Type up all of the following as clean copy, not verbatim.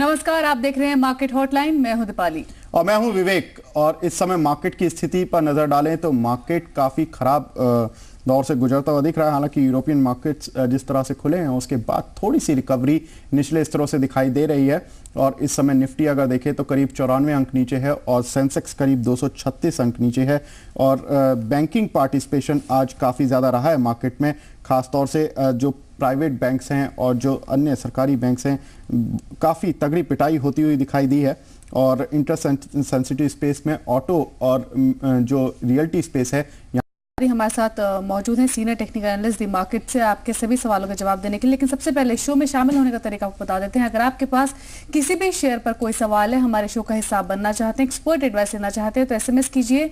नमस्कार, आप देख रहे हैं मार्केट हॉटलाइन। मैं हूं दीपाली और मैं हूं विवेक। और इस समय मार्केट की स्थिति पर नजर डालें तो मार्केट काफी खराब दौर से गुजरता हुआ दिख रहा है। हालांकि यूरोपियन मार्केट्स जिस तरह से खुले हैं उसके बाद थोड़ी सी रिकवरी निचले स्तरों से दिखाई दे रही है। और इस समय निफ्टी अगर देखें तो करीब 94 अंक नीचे है और सेंसेक्स करीब 236 अंक नीचे है। और बैंकिंग पार्टिसिपेशन आज काफ़ी ज़्यादा रहा है मार्केट में, खासतौर से जो प्राइवेट बैंक्स हैं और जो अन्य सरकारी बैंक्स हैं, काफ़ी तगड़ी पिटाई होती हुई दिखाई दी है। और इंटरेस्ट सेंसिटिव स्पेस में ऑटो और जो रियल्टी स्पेस है हमारे साथ मौजूद हैं सीनियर टेक्निकल एनालिस्ट दी मार्केट से आपके सभी सवालों का जवाब देने के लिए। लेकिन सबसे पहले शो में शामिल होने का तरीका आपको बता देते हैं। अगर आपके पास किसी भी शेयर पर कोई सवाल है, हमारे शो का हिस्सा बनना चाहते हैं, एक्सपर्ट एडवाइस लेना चाहते हैं, तो एसएमएस कीजिए,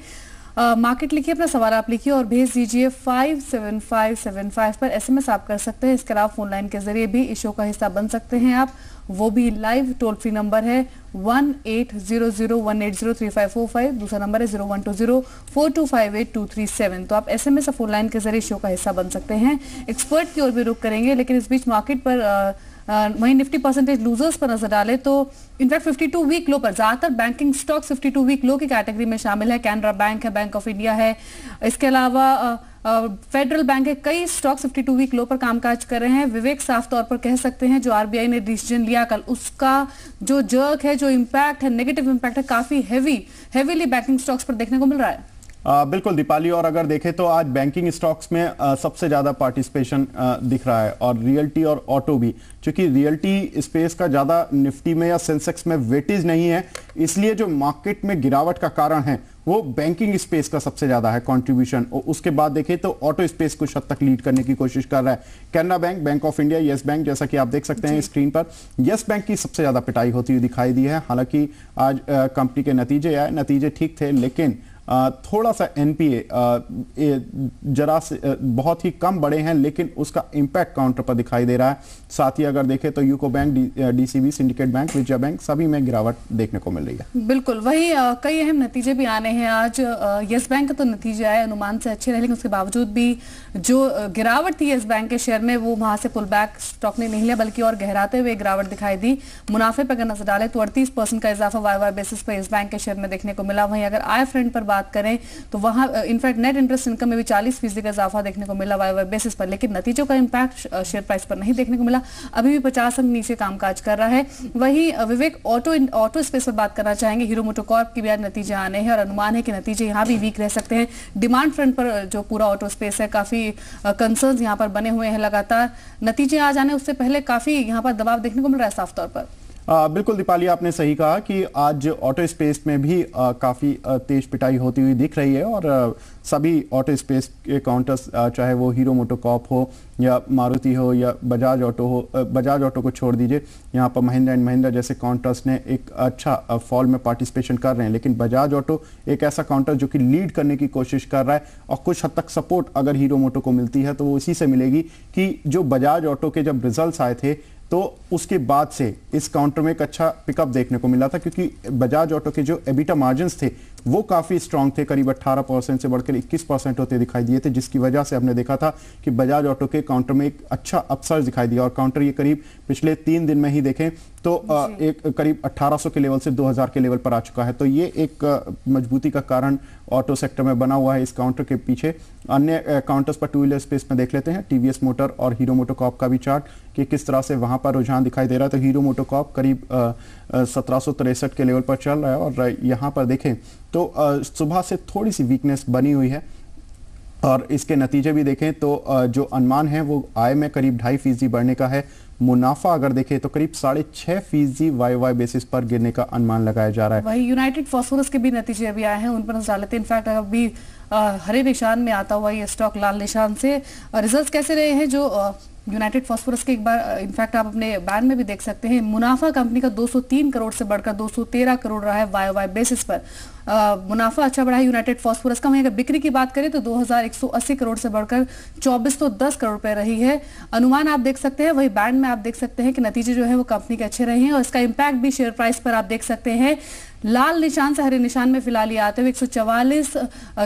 मार्केट लिखिए, अपना सवाल आप लिखिए और भेज दीजिए 57575 पर। एसएमएस आप कर सकते हैं। इसके अलावा फोन लाइन के जरिए भी इस शो का हिस्सा बन सकते हैं आप, वो भी लाइव। टोल फ्री नंबर है 180018035545, दूसरा नंबर है 012042582237। तो आप एसएमएस और फोन लाइन के जरिए शो का हिस्सा बन सकते हैं। एक्सपर्ट की ओर भी रुख करेंगे, लेकिन इस बीच मार्केट पर वहीं निफ्टी परसेंटेज लूजर्स पर नजर डाले तो इनफैक्ट 52 वीक लो पर ज्यादातर बैंकिंग स्टॉक्स 52 वीक लो की कैटेगरी में शामिल है। कैनरा बैंक है, बैंक ऑफ इंडिया है, इसके अलावा फेडरल बैंक है। कई स्टॉक्स 52 वीक लो पर कामकाज कर रहे हैं। विवेक, साफ तौर पर कह सकते हैं जो आरबीआई ने डिसीजन लिया कल, उसका जो जर्क है, जो इम्पैक्ट है, नेगेटिव इम्पैक्ट है, काफी हेवीली बैंकिंग स्टॉक्स पर देखने को मिल रहा है। बिल्कुल दीपाली। और अगर देखें तो आज बैंकिंग स्टॉक्स में सबसे ज्यादा पार्टिसिपेशन दिख रहा है और रियल्टी और ऑटो भी। क्योंकि रियल्टी स्पेस का ज्यादा निफ्टी में या सेंसेक्स में वेटेज नहीं है, इसलिए जो मार्केट में गिरावट का कारण है वो बैंकिंग स्पेस का सबसे ज्यादा है कंट्रीब्यूशन। और उसके बाद देखें तो ऑटो स्पेस कुछ हद तक लीड करने की कोशिश कर रहा है। Canara bank, bank of India, yes bank, जैसा कि आप देख सकते हैं स्क्रीन पर, येस बैंक की सबसे ज्यादा पिटाई होती हुई दिखाई दी है। हालांकि आज कंपनी के नतीजे आए, नतीजे ठीक थे, लेकिन थोड़ा सा एनपीए जरा से बहुत ही कम बढ़े हैं, लेकिन उसका इंपैक्ट काउंटर पर दिखाई दे रहा है। साथ ही अगर देखें तो UCO bank, DCB, syndicate bank, Vijaya bank, सभी में गिरावट देखने को मिल रही है। बिल्कुल, वही कई अहम नतीजे भी आने हैं आज। येस बैंक का तो नतीजे आए अनुमान से अच्छे रहे, लेकिन उसके बावजूद भी जो गिरावट थी येस बैंक के शेयर में, वो वहां से पुल बैक स्टॉक ने नहीं लिया, बल्कि और गहराते हुए गिरावट दिखाई दी। मुनाफे पर अगर नजर डालें तो 38% का इजाफा वाई बेसिस पर येस बैंक के शेयर में देखने को मिला। वहीं अगर आई फ्रंट पर बात करें तो वहां इनफैक्ट नेट इंटरेस्ट इनकम में भी 40% का इजाफा देखने को मिला वाई बेसिस पर, लेकिन नतीजों का इंपैक्ट शेयर प्राइस पर नहीं देखने को मिला। अभी भी 50 अंक नीचे कामकाज कर रहा है। वहीं विवेक, ऑटो स्पेस पर बात करना चाहेंगे। हीरो मोटोकॉर्प की भी आज नतीजे आने हैं और अनुमान है कि नतीजे यहां भी वीक रह सकते हैं। डिमांड फ्रंट पर जो पूरा ऑटो स्पेस है, काफी कंसर्न्स यहां पर बने हुए हैं। लगातार नतीजे आ जाने उससे पहले काफी यहां पर दबाव देखने को मिल रहा है साफ तौर पर। बिल्कुल दीपाली, आपने सही कहा कि आज ऑटो स्पेस में भी काफ़ी तेज पिटाई होती हुई दिख रही है। और सभी ऑटो स्पेस के काउंटर्स, चाहे वो हीरो मोटोकॉर्प हो या मारुति हो या बजाज ऑटो हो, बजाज ऑटो को छोड़ दीजिए, यहाँ पर महिंद्रा एंड महिंद्रा जैसे काउंटर्स ने एक अच्छा फॉल में पार्टिसिपेशन कर रहे हैं। लेकिन बजाज ऑटो एक ऐसा काउंटर जो कि लीड करने की कोशिश कर रहा है और कुछ हद तक सपोर्ट अगर हीरो मोटो को मिलती है तो वो इसी से मिलेगी कि जो बजाज ऑटो के जब रिजल्ट्स आए थे तो उसके बाद से इस काउंटर में एक अच्छा पिकअप देखने को मिला था। क्योंकि बजाज ऑटो के जो एबिटा मार्जिन्स थे वो काफ़ी स्ट्रांग थे, करीब 18% से बढ़कर 21% होते दिखाई दिए थे, जिसकी वजह से हमने देखा था कि बजाज ऑटो के काउंटर में एक अच्छा अपसर्ज दिखाई दिया। और काउंटर ये करीब पिछले 3 दिन में ही देखें तो एक करीब 1800 के लेवल से 2000 के लेवल पर आ चुका है। तो ये एक मजबूती का कारण ऑटो सेक्टर में बना हुआ है इस काउंटर के पीछे। अन्य काउंटर्स पर टू व्हीलर स्पेस में देख लेते हैं टीवीएस मोटर और हीरो मोटोकॉर्प का भी चार्ट कि किस तरह से वहां पर रुझान दिखाई दे रहा है। तो हीरो मोटोकॉर्प करीब 1763 के लेवल पर चल रहा है। और यहाँ पर देखें तो सुबह से थोड़ी सी वीकनेस बनी हुई है। और इसके नतीजे भी देखें तो जो अनुमान है वो आय में करीब 2.5% बढ़ने का है। मुनाफा अगर देखें तो करीब 6.5% वाई बेसिस पर गिरने का अनुमान लगाया जा रहा है। वही यूनाइटेड फास्फोरस के भी नतीजे अभी आए हैं, उन पर नजर डालते हैं। इनफैक्ट अभी हरे निशान में आता हुआ ये स्टॉक लाल निशान से। रिजल्ट्स कैसे रहे हैं जो यूनाइटेड फास्फोरस के, एक बार इनफैक्ट आप अपने बैन में भी देख सकते हैं। मुनाफा कंपनी का 203 करोड़ से बढ़कर 213 करोड़ रहा है वाई बेसिस पर। मुनाफा अच्छा बढ़ा है यूनाइटेड फास्फोरस का। वहीं अगर बिक्री की बात करें तो 2180 करोड़ से बढ़कर 2410 करोड़ रुपए रही है। अनुमान आप देख सकते हैं, वही बैंड में आप देख सकते हैं कि नतीजे जो है वो कंपनी के अच्छे रहे हैं और इसका इंपैक्ट भी शेयर प्राइस पर आप देख सकते हैं। लाल निशान से हरे निशान में फिलहाल ये आते हुए 144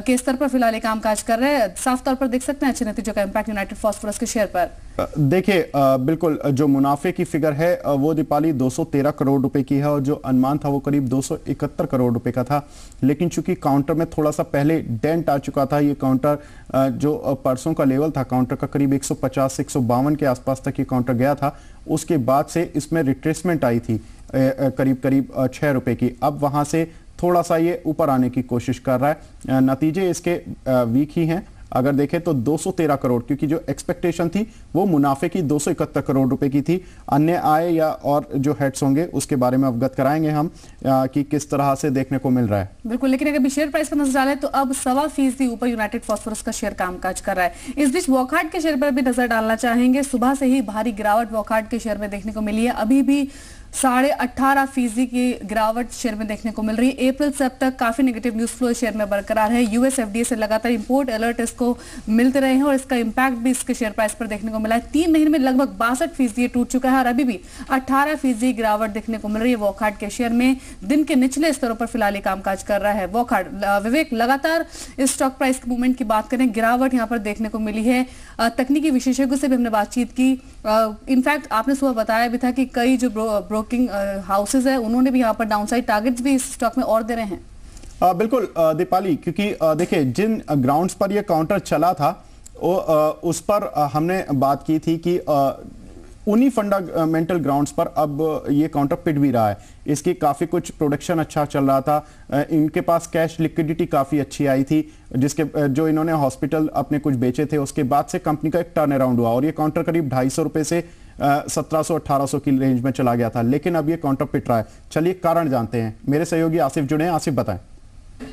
के स्तर पर फिलहाल कामकाज कर रहे हैं। साफ तौर पर देख सकते हैं अच्छे नतीजों का इंपैक्ट यूनाइटेड फास्फोरस के शेयर पर। देखिए बिल्कुल जो मुनाफे की फिगर है वो दीपाली 213 करोड़ रुपए की है और जो अनुमान था वो करीब 271 करोड़ रुपए का था। लेकिन चूंकि काउंटर में थोड़ा सा पहले डेंट आ चुका था, ये काउंटर जो परसों का लेवल था काउंटर का करीब 150 से 152 के आसपास तक ये काउंटर गया था। उसके बाद से इसमें रिट्रेसमेंट आई थी करीब करीब 6 रुपए की। अब वहां से थोड़ा सा ये ऊपर आने की कोशिश कर रहा है। नतीजे इसके वीक ही हैं। अगर देखें तो 213 करोड़, क्योंकि जो एक्सपेक्टेशन थी वो मुनाफे की 271 करोड़ रुपए की थी। अन्य आय या और जो हेड्स होंगे उसके बारे में अवगत कराएंगे हम कि किस तरह से देखने को मिल रहा है। बिल्कुल, लेकिन अगर शेयर प्राइस पर नजर डालें तो अब 1.25% ऊपर यूनाइटेड फास्फोरस का शेयर कामकाज कर रहा है। इस बीच वॉकहार्ट के शेयर पर भी नजर डालना चाहेंगे। सुबह से ही भारी गिरावट वॉकहार्ट के शेयर में देखने को मिली है। अभी भी 18.5% की गिरावट शेयर में देखने को मिल रही है। अप्रैल से अब तक काफी नेगेटिव न्यूज फ्लो शेयर में बरकरार है। यूएस एफडीए से लगातार इंपोर्ट अलर्ट इसको मिलते रहे हैं और इसका इंपैक्ट भी इसके शेयर प्राइस पर देखने को मिला है। 3 महीने में लगभग 62% ये टूट चुका है और अभी भी 18% गिरावट देखने को मिल रही है वॉकहार्ट के शेयर में। दिन के निचले स्तरों पर फिलहाल कामकाज कर रहा है वॉकहार्ट। विवेक, लगातार इस स्टॉक प्राइस के मूवमेंट की बात करें, गिरावट यहाँ पर देखने को मिली है। तकनीकी विशेषज्ञों से भी हमने बातचीत की। इनफैक्ट आपने सुबह बताया भी था कि कई जो ब्रोकिंग हाउसेज है उन्होंने भी यहाँ पर डाउनसाइड टारगेट्स भी इस स्टॉक में और दे रहे हैं। बिल्कुल दीपाली, क्योंकि देखिए जिन ग्राउंड्स पर यह काउंटर चला था उस पर हमने बात की थी कि उन्हीं फंडामेंटल ग्राउंड्स पर अब ये काउंटर पिट भी रहा है। इसकी काफी कुछ प्रोडक्शन अच्छा चल रहा था, इनके पास कैश लिक्विडिटी काफी अच्छी आई थी, जिसके जो इन्होंने हॉस्पिटल अपने कुछ बेचे थे उसके बाद से कंपनी का एक टर्न अराउंड हुआ और ये काउंटर करीब 250 रुपए से 1700-1800 की रेंज में चला गया था। लेकिन अब ये काउंटर पिट रहा है। चलिए कारण जानते हैं। मेरे सहयोगी आसिफ जुड़े हैं। आसिफ बताएं।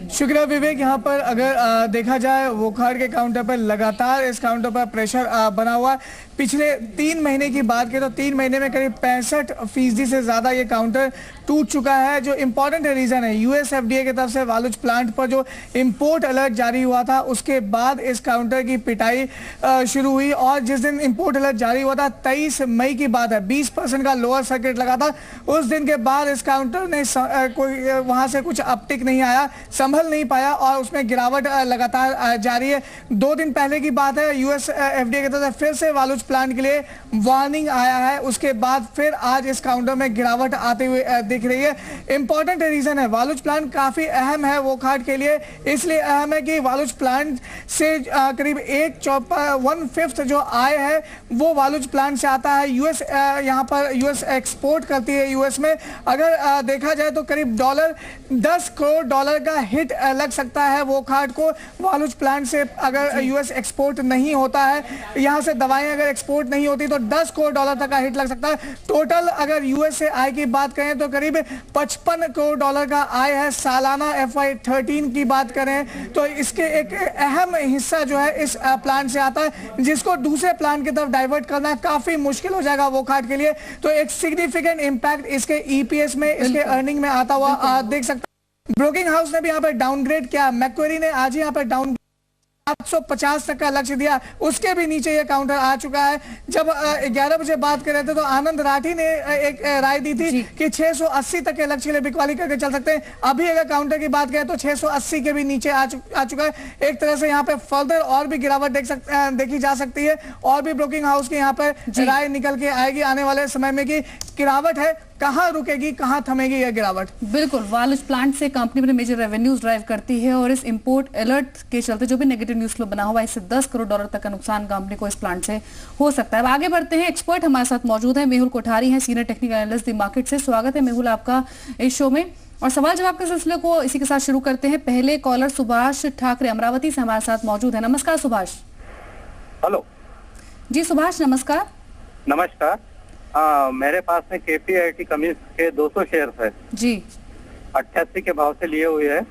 शुक्रिया विवेक। यहाँ पर अगर देखा जाए वॉकहार्ट के काउंटर पर लगातार इस काउंटर पर प्रेशर बना हुआ है। पिछले 3 महीने की बात करें तो 3 महीने में करीब 65% से ज्यादा ये काउंटर टूट चुका है। जो इंपॉर्टेंट रीजन है, यूएस एफडीए की तरफ से वालुज प्लांट पर जो इंपोर्ट अलर्ट जारी हुआ था उसके बाद इस काउंटर की पिटाई शुरू हुई और जिस दिन इंपोर्ट अलर्ट जारी हुआ था 23 मई की बात है, 20% का लोअर सर्किट लगा था। उस दिन के बाद इस काउंटर ने कोई वहां से कुछ अपटिक नहीं आया, संभल नहीं पाया और उसमें गिरावट लगातार जारी है। 2 दिन पहले की बात है, यूएस एफडीए की तरफ से फिर से वालुज प्लांट के लिए वार्निंग आया है। उसके बाद फिर आज इस काउंटर में गिरावट आते हुए दिख रही है। इंपॉर्टेंट रीजन है, वालुज प्लांट काफी अहम है वॉकहार्ट के लिए। इसलिए अहम है कि वालुज प्लांट से करीब 1/5 जो आय है वो वालुज प्लांट से आता है। यूएस यहाँ पर यूएस एक्सपोर्ट करती है यूएस में। अगर देखा जाए तो करीब $10 करोड़ का हिट लग सकता है वॉकहार्ट को वालुज प्लांट से अगर यूएस एक्सपोर्ट नहीं होता है। यहाँ से दवाएं अगर एक्सपोर्ट नहीं होती तो $10 करोड़ तक का हिट लग सकता है। टोटल अगर यूएस से आय की बात करें तो करीब $55 करोड़ का आय है सालाना। FY13 की बात करें तो इसके एक अहम हिस्सा जो है इस प्लांट से आता है, जिसको दूसरे प्लांट की तरफ डाइवर्ट करना काफी मुश्किल हो जाएगा वॉकहार्ट के लिए। तो एक सिग्निफिकेंट इंपैक्ट इसके ईपीएस में, इसके अर्निंग में आता हुआ देख सकते हैं। ब्रोकिंग हाउस ने भी यहाँ पर डाउनग्रेड किया। मैक्वेरी ने आज यहाँ पर डाउन 750 तक का लक्ष्य दिया, उसके भी नीचे ये काउंटर आ चुका है। जब 11 बजे बात कर रहे थे तो आनंद राठी ने एक राय दी थी कि 680 तक के लक्ष्य के लिए बिकवाली करके चल सकते हैं। अभी अगर काउंटर की बात करें तो 680 के भी नीचे आ चुका है। एक तरह से यहाँ पे फर्दर और भी गिरावट देखी जा सकती है और भी ब्रोकिंग हाउस के यहाँ पर राय निकल के आएगी आने वाले समय में कि गिरावट है, कहां रुकेगी, कहां थमेगी यह गिरावट। बिल्कुल, वालुज प्लांट से कंपनी अपने मेजर रेवेन्यूज ड्राइव करती है और इस इंपोर्ट अलर्ट के चलते जो भी नेगेटिव न्यूज फ्लो बना हुआ है इससे $10 करोड़ तक का नुकसान कंपनी को इस प्लांट से हो सकता है। अब आगे बढ़ते हैं। एक्सपर्ट हमारे साथ मौजूद है, मेहुल कोठारी हैं, senior technical analyst the market से। स्वागत है मेहुल आपका इस शो में और सवाल जवाब के सिलसिले को इसी के साथ शुरू करते हैं। पहले कॉलर सुभाष ठाकरे अमरावती से हमारे साथ मौजूद है। नमस्कार सुभाष। हेलो जी सुभाष, नमस्कार। नमस्कार। मेरे पास में KPIT कम्युनिस्ट के 200 शेयर है जी, 88 के भाव से लिए हुए है।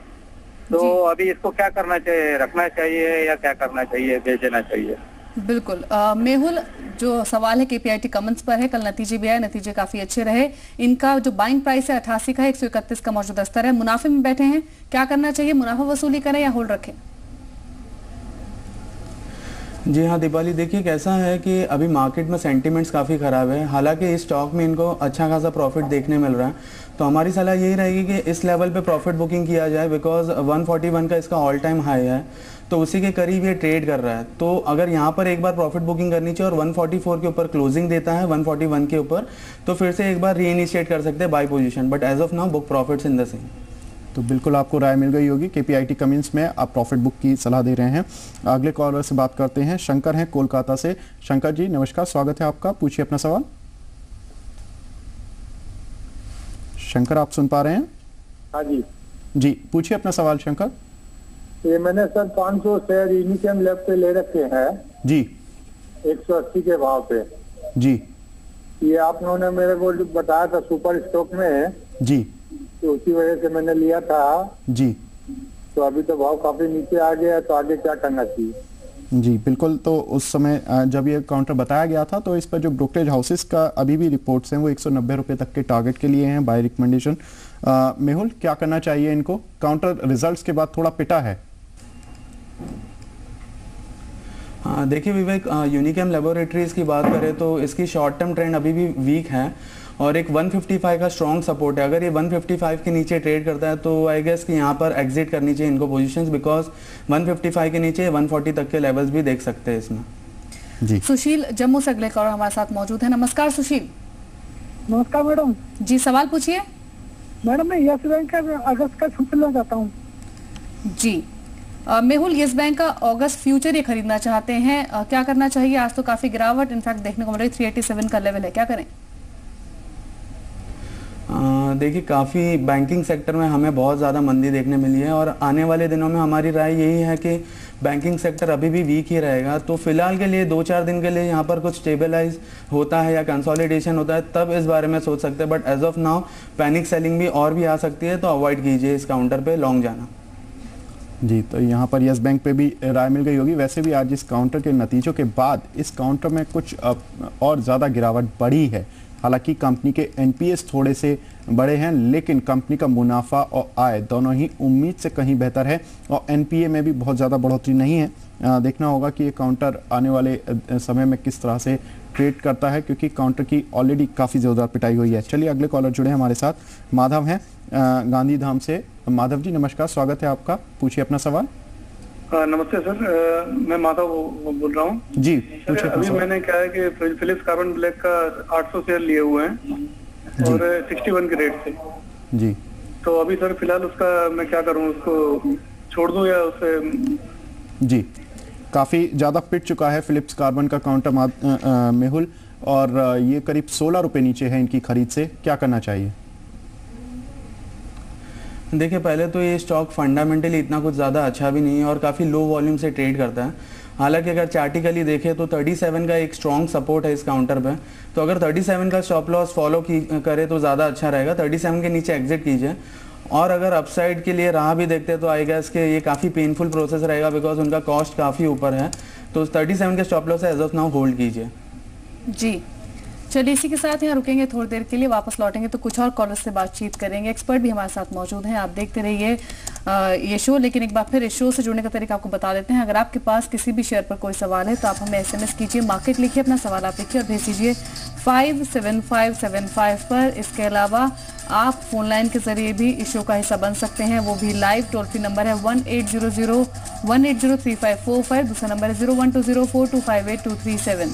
तो अभी इसको क्या करना चाहिए, रखना चाहिए या क्या करना चाहिए, बेच देना चाहिए? बिल्कुल। मेहुल, जो सवाल है केपीआईटी कमेंट्स पर है, कल नतीजे भी आए, नतीजे काफी अच्छे रहे। इनका जो बाइंग प्राइस है 88 का है, 131 का मौजूदा स्तर है, मुनाफे में बैठे हैं, क्या करना चाहिए? मुनाफा वसूली करें या होल्ड रखें? जी हाँ दीपाली, देखिए कैसा है कि अभी मार्केट में सेंटीमेंट्स काफ़ी ख़राब है। हालांकि इस स्टॉक में इनको अच्छा खासा प्रॉफिट देखने मिल रहा है, तो हमारी सलाह यही रहेगी कि इस लेवल पे प्रॉफिट बुकिंग किया जाए, बिकॉज 141 का इसका ऑल टाइम हाई है, तो उसी के करीब ये ट्रेड कर रहा है। तो अगर यहाँ पर एक बार प्रॉफिट बुकिंग करनी चाहिए और 144 के ऊपर क्लोजिंग देता है 141 के ऊपर, तो फिर से एक बार री इनिशिएट कर सकते हैं buy position, but as of now book profits in the same. तो बिल्कुल आपको राय मिल गई होगी। केपीआईटी कमेंट्स में आप प्रॉफिट बुक की सलाह दे रहे हैं। अगले कॉलर से बात करते हैं। शंकर हैं कोलकाता से। शंकर जी नमस्कार, स्वागत है आपका, पूछिए अपना सवाल। शंकर आप सुन पा रहे हैं? हाँ जी जी पूछिए अपना सवाल शंकर। ये मैंने सर 500 शेयर यूनिकॉम लैब पे ले रखे हैं जी 180 के भाव पे। जी ये आप लोगों ने मेरे को बताया था सुपर स्टॉक में है, जी तो उसी वजह से मैंने लिया था। जी तो अभी तो भाव काफी नीचे आ गया है, तो आगे क्या करना चाहिए? जी बिल्कुल। तो उस समय जब ये काउंटर बताया गया था, तो इस पर जो ब्रोकरेज हाउसेस का अभी भी रिपोर्ट्स हैं वो 190 रुपए तक के टारगेट के लिए हैं, बाय रिकमेंडेशन। मेहुल क्या करना चाहिए इनको? काउंटर रिजल्ट्स के बाद थोड़ा पिटा है। हाँ देखिए विवेक, यूनिकॉम लैबोरेटरीज की बात करें तो इसकी शॉर्ट टर्म ट्रेंड अभी भी वीक है और एक 155 का स्ट्रॉन्ग सपोर्ट है। अगर ये 155 के नीचे ट्रेड करता है तो आई गेस कि यहाँ पर एग्जिट करनी चाहिए इनको पोजीशंस, बिकॉज 155 के नीचे 140 तक के लेवल्स भी देख सकते हैं इसमें। जी सुशील जम्मू से अगले कॉलर हमारे साथ मौजूद है। नमस्कार सुशील। नमस्कार मैडम जी सवाल पूछिए। मैडम मैं यस बैंक का अगस्त का छूट लेना चाहता हूँ। जी मेहुल, यस बैंक का अगस्त फ्यूचर ये खरीदना चाहते हैं, क्या करना चाहिए? आज तो काफी गिरावट इनफैक्ट देखने को मिल रही, 387 का लेवल है, क्या करें? देखिए काफ़ी बैंकिंग सेक्टर में हमें बहुत ज़्यादा मंदी देखने मिली है और आने वाले दिनों में हमारी राय यही है कि बैंकिंग सेक्टर अभी भी वीक ही रहेगा। तो फिलहाल के लिए 2-4 दिन के लिए यहाँ पर कुछ स्टेबलाइज होता है या कंसोलिडेशन होता है तब इस बारे में सोच सकते हैं, but as of now panic selling भी और भी आ सकती है, तो अवॉइड कीजिए इस काउंटर पे लॉन्ग जाना। जी तो यहाँ पर यस बैंक पे भी राय मिल गई होगी। वैसे भी आज इस काउंटर के नतीजों के बाद इस काउंटर में कुछ और ज़्यादा गिरावट बढ़ी है। हालांकि कंपनी के एनपीएस थोड़े से बड़े हैं, लेकिन कंपनी का मुनाफा और आय दोनों ही उम्मीद से कहीं बेहतर है और एनपीए में भी बहुत ज़्यादा बढ़ोतरी नहीं है। देखना होगा कि ये काउंटर आने वाले समय में किस तरह से ट्रेड करता है, क्योंकि काउंटर की ऑलरेडी काफ़ी ज़ोरदार पिटाई हुई है। चलिए अगले कॉलर जुड़े हमारे साथ। माधव हैं गांधीधाम से। माधव जी नमस्कार, स्वागत है आपका, पूछिए अपना सवाल। नमस्ते सर, मैं माधव बोल रहा हूँ जी सर। पूछिए अपना अभी सवाल। मैंने क्या है कि फिलिप्स कार्बन ब्लैक का 800 शेयर लिए हुए हैं और 61 के रेट से। जी तो अभी सर फिलहाल उसका मैं क्या करूँ, उसको छोड़ दूँ या उसे? जी काफ़ी ज़्यादा पिट चुका है फिलिप्स कार्बन का काउंटर मेहुल, और ये करीब 16 रुपये नीचे है इनकी खरीद से, क्या करना चाहिए? देखिए पहले तो ये स्टॉक फंडामेंटली इतना कुछ ज़्यादा अच्छा भी नहीं है और काफ़ी लो वॉल्यूम से ट्रेड करता है। हालांकि अगर चार्टिकली देखें तो 37 का एक स्ट्रॉन्ग सपोर्ट है इस काउंटर पे, तो अगर 37 का स्टॉप लॉस फॉलो करे तो ज़्यादा अच्छा रहेगा। 37 के नीचे एग्जिट कीजिए, और अगर अपसाइड के लिए राह भी देखते हैं तो आई गेस कि ये काफ़ी पेनफुल प्रोसेस रहेगा, बिकॉज उनका कॉस्ट काफ़ी ऊपर है। तो 37 के stop loss as of now hold कीजिए। जी चलिए इसी के साथ यहाँ रुकेंगे थोड़ी देर के लिए, वापस लौटेंगे तो कुछ और कॉलर्स से बातचीत करेंगे। एक्सपर्ट भी हमारे साथ मौजूद हैं, आप देखते रहिए ये शो। लेकिन एक बार फिर इस शो से जुड़ने का तरीका आपको बता देते हैं। अगर आपके पास किसी भी शेयर पर कोई सवाल है तो आप हमें एसएमएस कीजिए, मार्केट लिखिए, अपना सवाल आप लिखिए और भेज दीजिए 57575 पर। इसके अलावा आप फोन लाइन के जरिए भी इस शो का हिस्सा बन सकते हैं, वो भी लाइव। टोल फ्री नंबर है 1800-180-3545, दूसरा नंबर है 012042582337।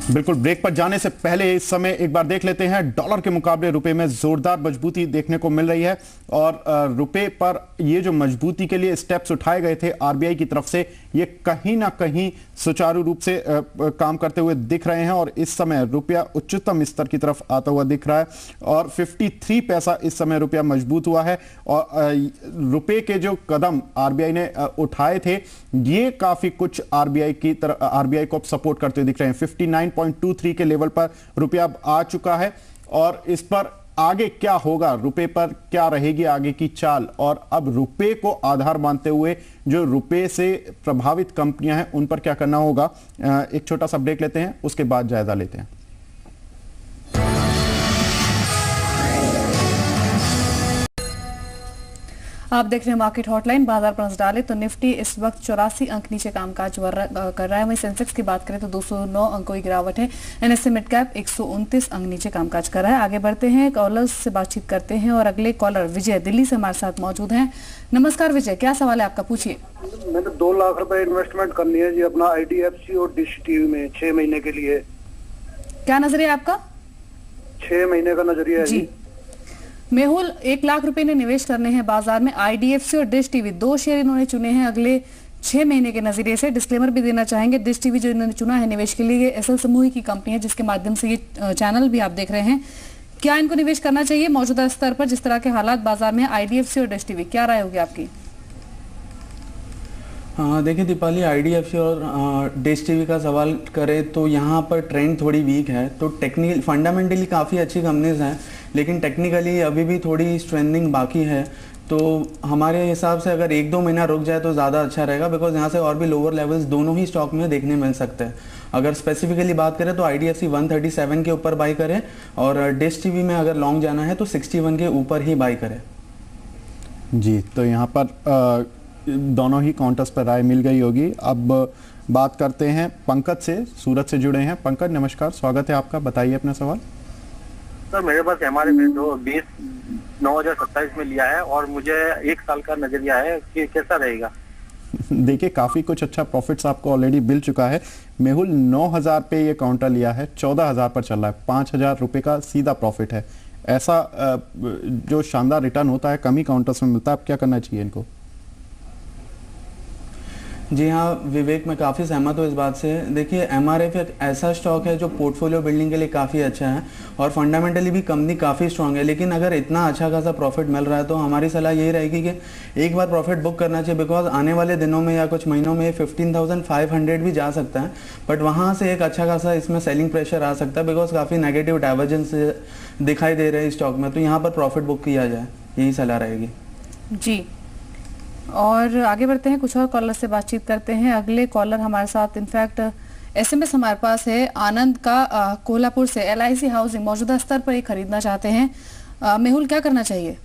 बिल्कुल ब्रेक पर जाने से पहले इस समय एक बार देख लेते हैं डॉलर के मुकाबले रुपए में जोरदार मजबूती देखने को मिल रही है, और रुपए पर ये जो मजबूती के लिए स्टेप्स उठाए गए थे आरबीआई की तरफ से, ये कहीं ना कहीं सुचारू रूप से काम करते हुए दिख रहे हैं और इस समय रुपया उच्चतम स्तर की तरफ आता हुआ दिख रहा है और 53 पैसा इस समय रुपया मजबूत हुआ है। और रुपए के जो कदम आरबीआई ने उठाए थे ये काफी कुछ आरबीआई को सपोर्ट करते हुए दिख रहे हैं। 59.23 के लेवल पर रुपया आ चुका है और इस पर आगे क्या होगा, रुपए पर क्या रहेगी आगे की चाल, और अब रुपए को आधार मानते हुए जो रुपए से प्रभावित कंपनियां हैं उन पर क्या करना होगा। एक छोटा सा ब्रेक लेते हैं, उसके बाद जायजा लेते हैं। आप देख रहे हैं मार्केट हॉटलाइन। बाजार पर नजर डालें तो निफ्टी इस वक्त 84 अंक नीचे कामकाज कर रहा है। वहीं सेंसेक्स की बात करें तो 209 अंकों की गिरावट है। एनएसए मिड कैप 129 अंक नीचे कामकाज कर रहा है। आगे बढ़ते हैं, कॉलर्स से बातचीत करते हैं और अगले कॉलर विजय दिल्ली से हमारे साथ मौजूद हैं। नमस्कार विजय, क्या सवाल है आपका, पूछिए। मैंने 2 लाख रुपए इन्वेस्टमेंट करनी है जी अपना IDFC और डिश टीवी में 6 महीने के लिए। क्या नजरिया आपका? 6 महीने का नजरिया है जी। मेहुल 1 लाख रुपए ने निवेश करने हैं बाजार में। IDFC और डिश टीवी 2 शेयर इन्होंने चुने हैं अगले 6 महीने के नजरिए से। डिस्क्लेमर भी देना चाहेंगे, डिश टीवी जो इन्होंने चुना है निवेश के लिए, ये एसएल समूह की कंपनी है जिसके माध्यम से ये चैनल भी आप देख रहे हैं। क्या इनको निवेश करना चाहिए मौजूदा स्तर पर जिस तरह के हालात बाजार में IDFC और डिश टीवी? क्या राय होगी आपकी? हाँ देखिए दीपाली, IDFC और डिश टीवी का सवाल करें तो यहाँ पर ट्रेंड थोड़ी वीक है। तो टेक्निकल फंडामेंटली काफ़ी अच्छी कंपनीज हैं, लेकिन टेक्निकली अभी भी थोड़ी स्ट्रेंथनिंग बाकी है। तो हमारे हिसाब से अगर 1-2 महीना रुक जाए तो ज़्यादा अच्छा रहेगा, बिकॉज यहाँ से और भी लोअर लेवल्स दोनों ही स्टॉक में देखने मिल सकते हैं। अगर स्पेसिफिकली बात करें तो IDFC 137 के ऊपर बाई करें, और डिश टीवी में अगर लॉन्ग जाना है तो 61 के ऊपर ही बाई करें। जी, तो यहाँ पर दोनों ही काउंटर्स पर राय मिल गई होगी। अब बात करते हैं पंकज से, सूरत से जुड़े हैं। पंकज नमस्कार, स्वागत है आपका, बताइए अपना सवाल। सर मेरे पास हमारे में जो 2027 में लिया है और मुझे 1 साल का नजरिया है कि कैसा रहेगा। देखिए काफी कुछ अच्छा प्रॉफिट्स आपको ऑलरेडी मिल चुका है। मेहुल 9000 पे ये काउंटर लिया है, 14000 पर चल रहा है, 5000 रुपए का सीधा प्रॉफिट है। ऐसा जो शानदार रिटर्न होता है कम ही काउंटर्स में मिलता है। अब क्या करना चाहिए इनको? जी हाँ विवेक, मैं काफ़ी सहमत हूँ इस बात से। देखिए MRF एक ऐसा स्टॉक है जो पोर्टफोलियो बिल्डिंग के लिए काफ़ी अच्छा है और फंडामेंटली भी कंपनी काफ़ी स्ट्रांग है। लेकिन अगर इतना अच्छा खासा प्रॉफिट मिल रहा है तो हमारी सलाह यही रहेगी कि एक बार प्रॉफिट बुक करना चाहिए, बिकॉज आने वाले दिनों में या कुछ महीनों में 15,500 भी जा सकता है। बट वहाँ से एक अच्छा खासा इसमें सेलिंग प्रेशर आ सकता है, बिकॉज काफ़ी नेगेटिव डाइवर्जेंस दिखाई दे रहे हैं स्टॉक में। तो यहाँ पर प्रॉफिट बुक किया जाए, यही सलाह रहेगी। जी, और आगे बढ़ते हैं, कुछ और कॉलर से बातचीत करते हैं। अगले कॉलर हमारे साथ, इनफैक्ट SMS हमारे पास है आनंद का कोल्हापुर से। LIC हाउसिंग मौजूदा स्तर पर ये खरीदना चाहते हैं। मेहुल क्या करना चाहिए?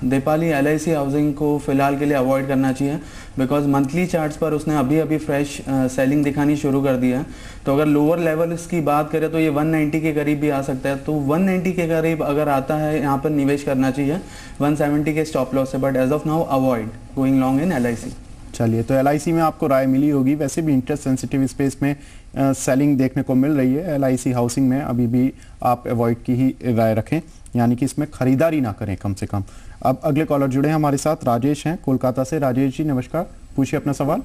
दीपाली, LIC हाउसिंग को फिलहाल के लिए अवॉइड करना चाहिए, बिकॉज मंथली चार्ट्स पर उसने अभी अभी फ्रेश सेलिंग दिखानी शुरू कर दिया है। तो अगर लोअर लेवल इसकी बात करें तो ये 190 के करीब भी आ सकता है। तो 190 के करीब अगर आता है यहाँ पर निवेश करना चाहिए 170 के स्टॉप लॉस से। But as of now avoid going long in LIC। चलिए, तो LIC में आपको राय मिली होगी। वैसे भी इंटरेस्ट सेंसिटिव स्पेस में सेलिंग देखने को मिल रही है। LIC हाउसिंग में अभी भी आप अवॉइड की ही राय रखें, यानी कि इसमें खरीदारी ना करें कम से कम। अब अगले कॉलर जुड़े हैं हमारे साथ, राजेश हैं कोलकाता से। राजेश जी नमस्कार, पूछिए अपना सवाल।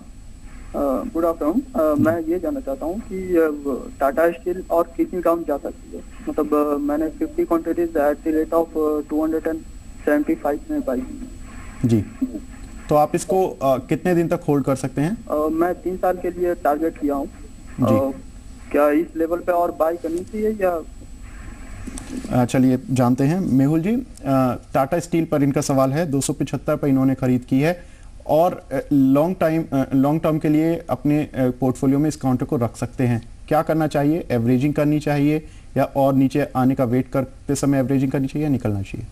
Good afternoon. मैं ये जानना चाहता हूँ कि टाटा स्टील और कितनी कम जा सकती है। मतलब मैंने 50 quantities at the rate of 275 में बाई। जी, तो आप इसको कितने दिन तक होल्ड कर सकते हैं? मैं 3 साल के लिए टारगेट किया हूँ। क्या इस लेवल पे और बाई करनी चाहिए या? चलिए जानते हैं। मेहुल जी, टाटा स्टील पर इनका सवाल है। 275 पर इन्होंने खरीद की है और लॉन्ग टर्म के लिए अपने पोर्टफोलियो में इस काउंटर को रख सकते हैं। क्या करना चाहिए? एवरेजिंग करनी चाहिए या और नीचे आने का वेट करते समय एवरेजिंग करनी चाहिए या निकलना चाहिए?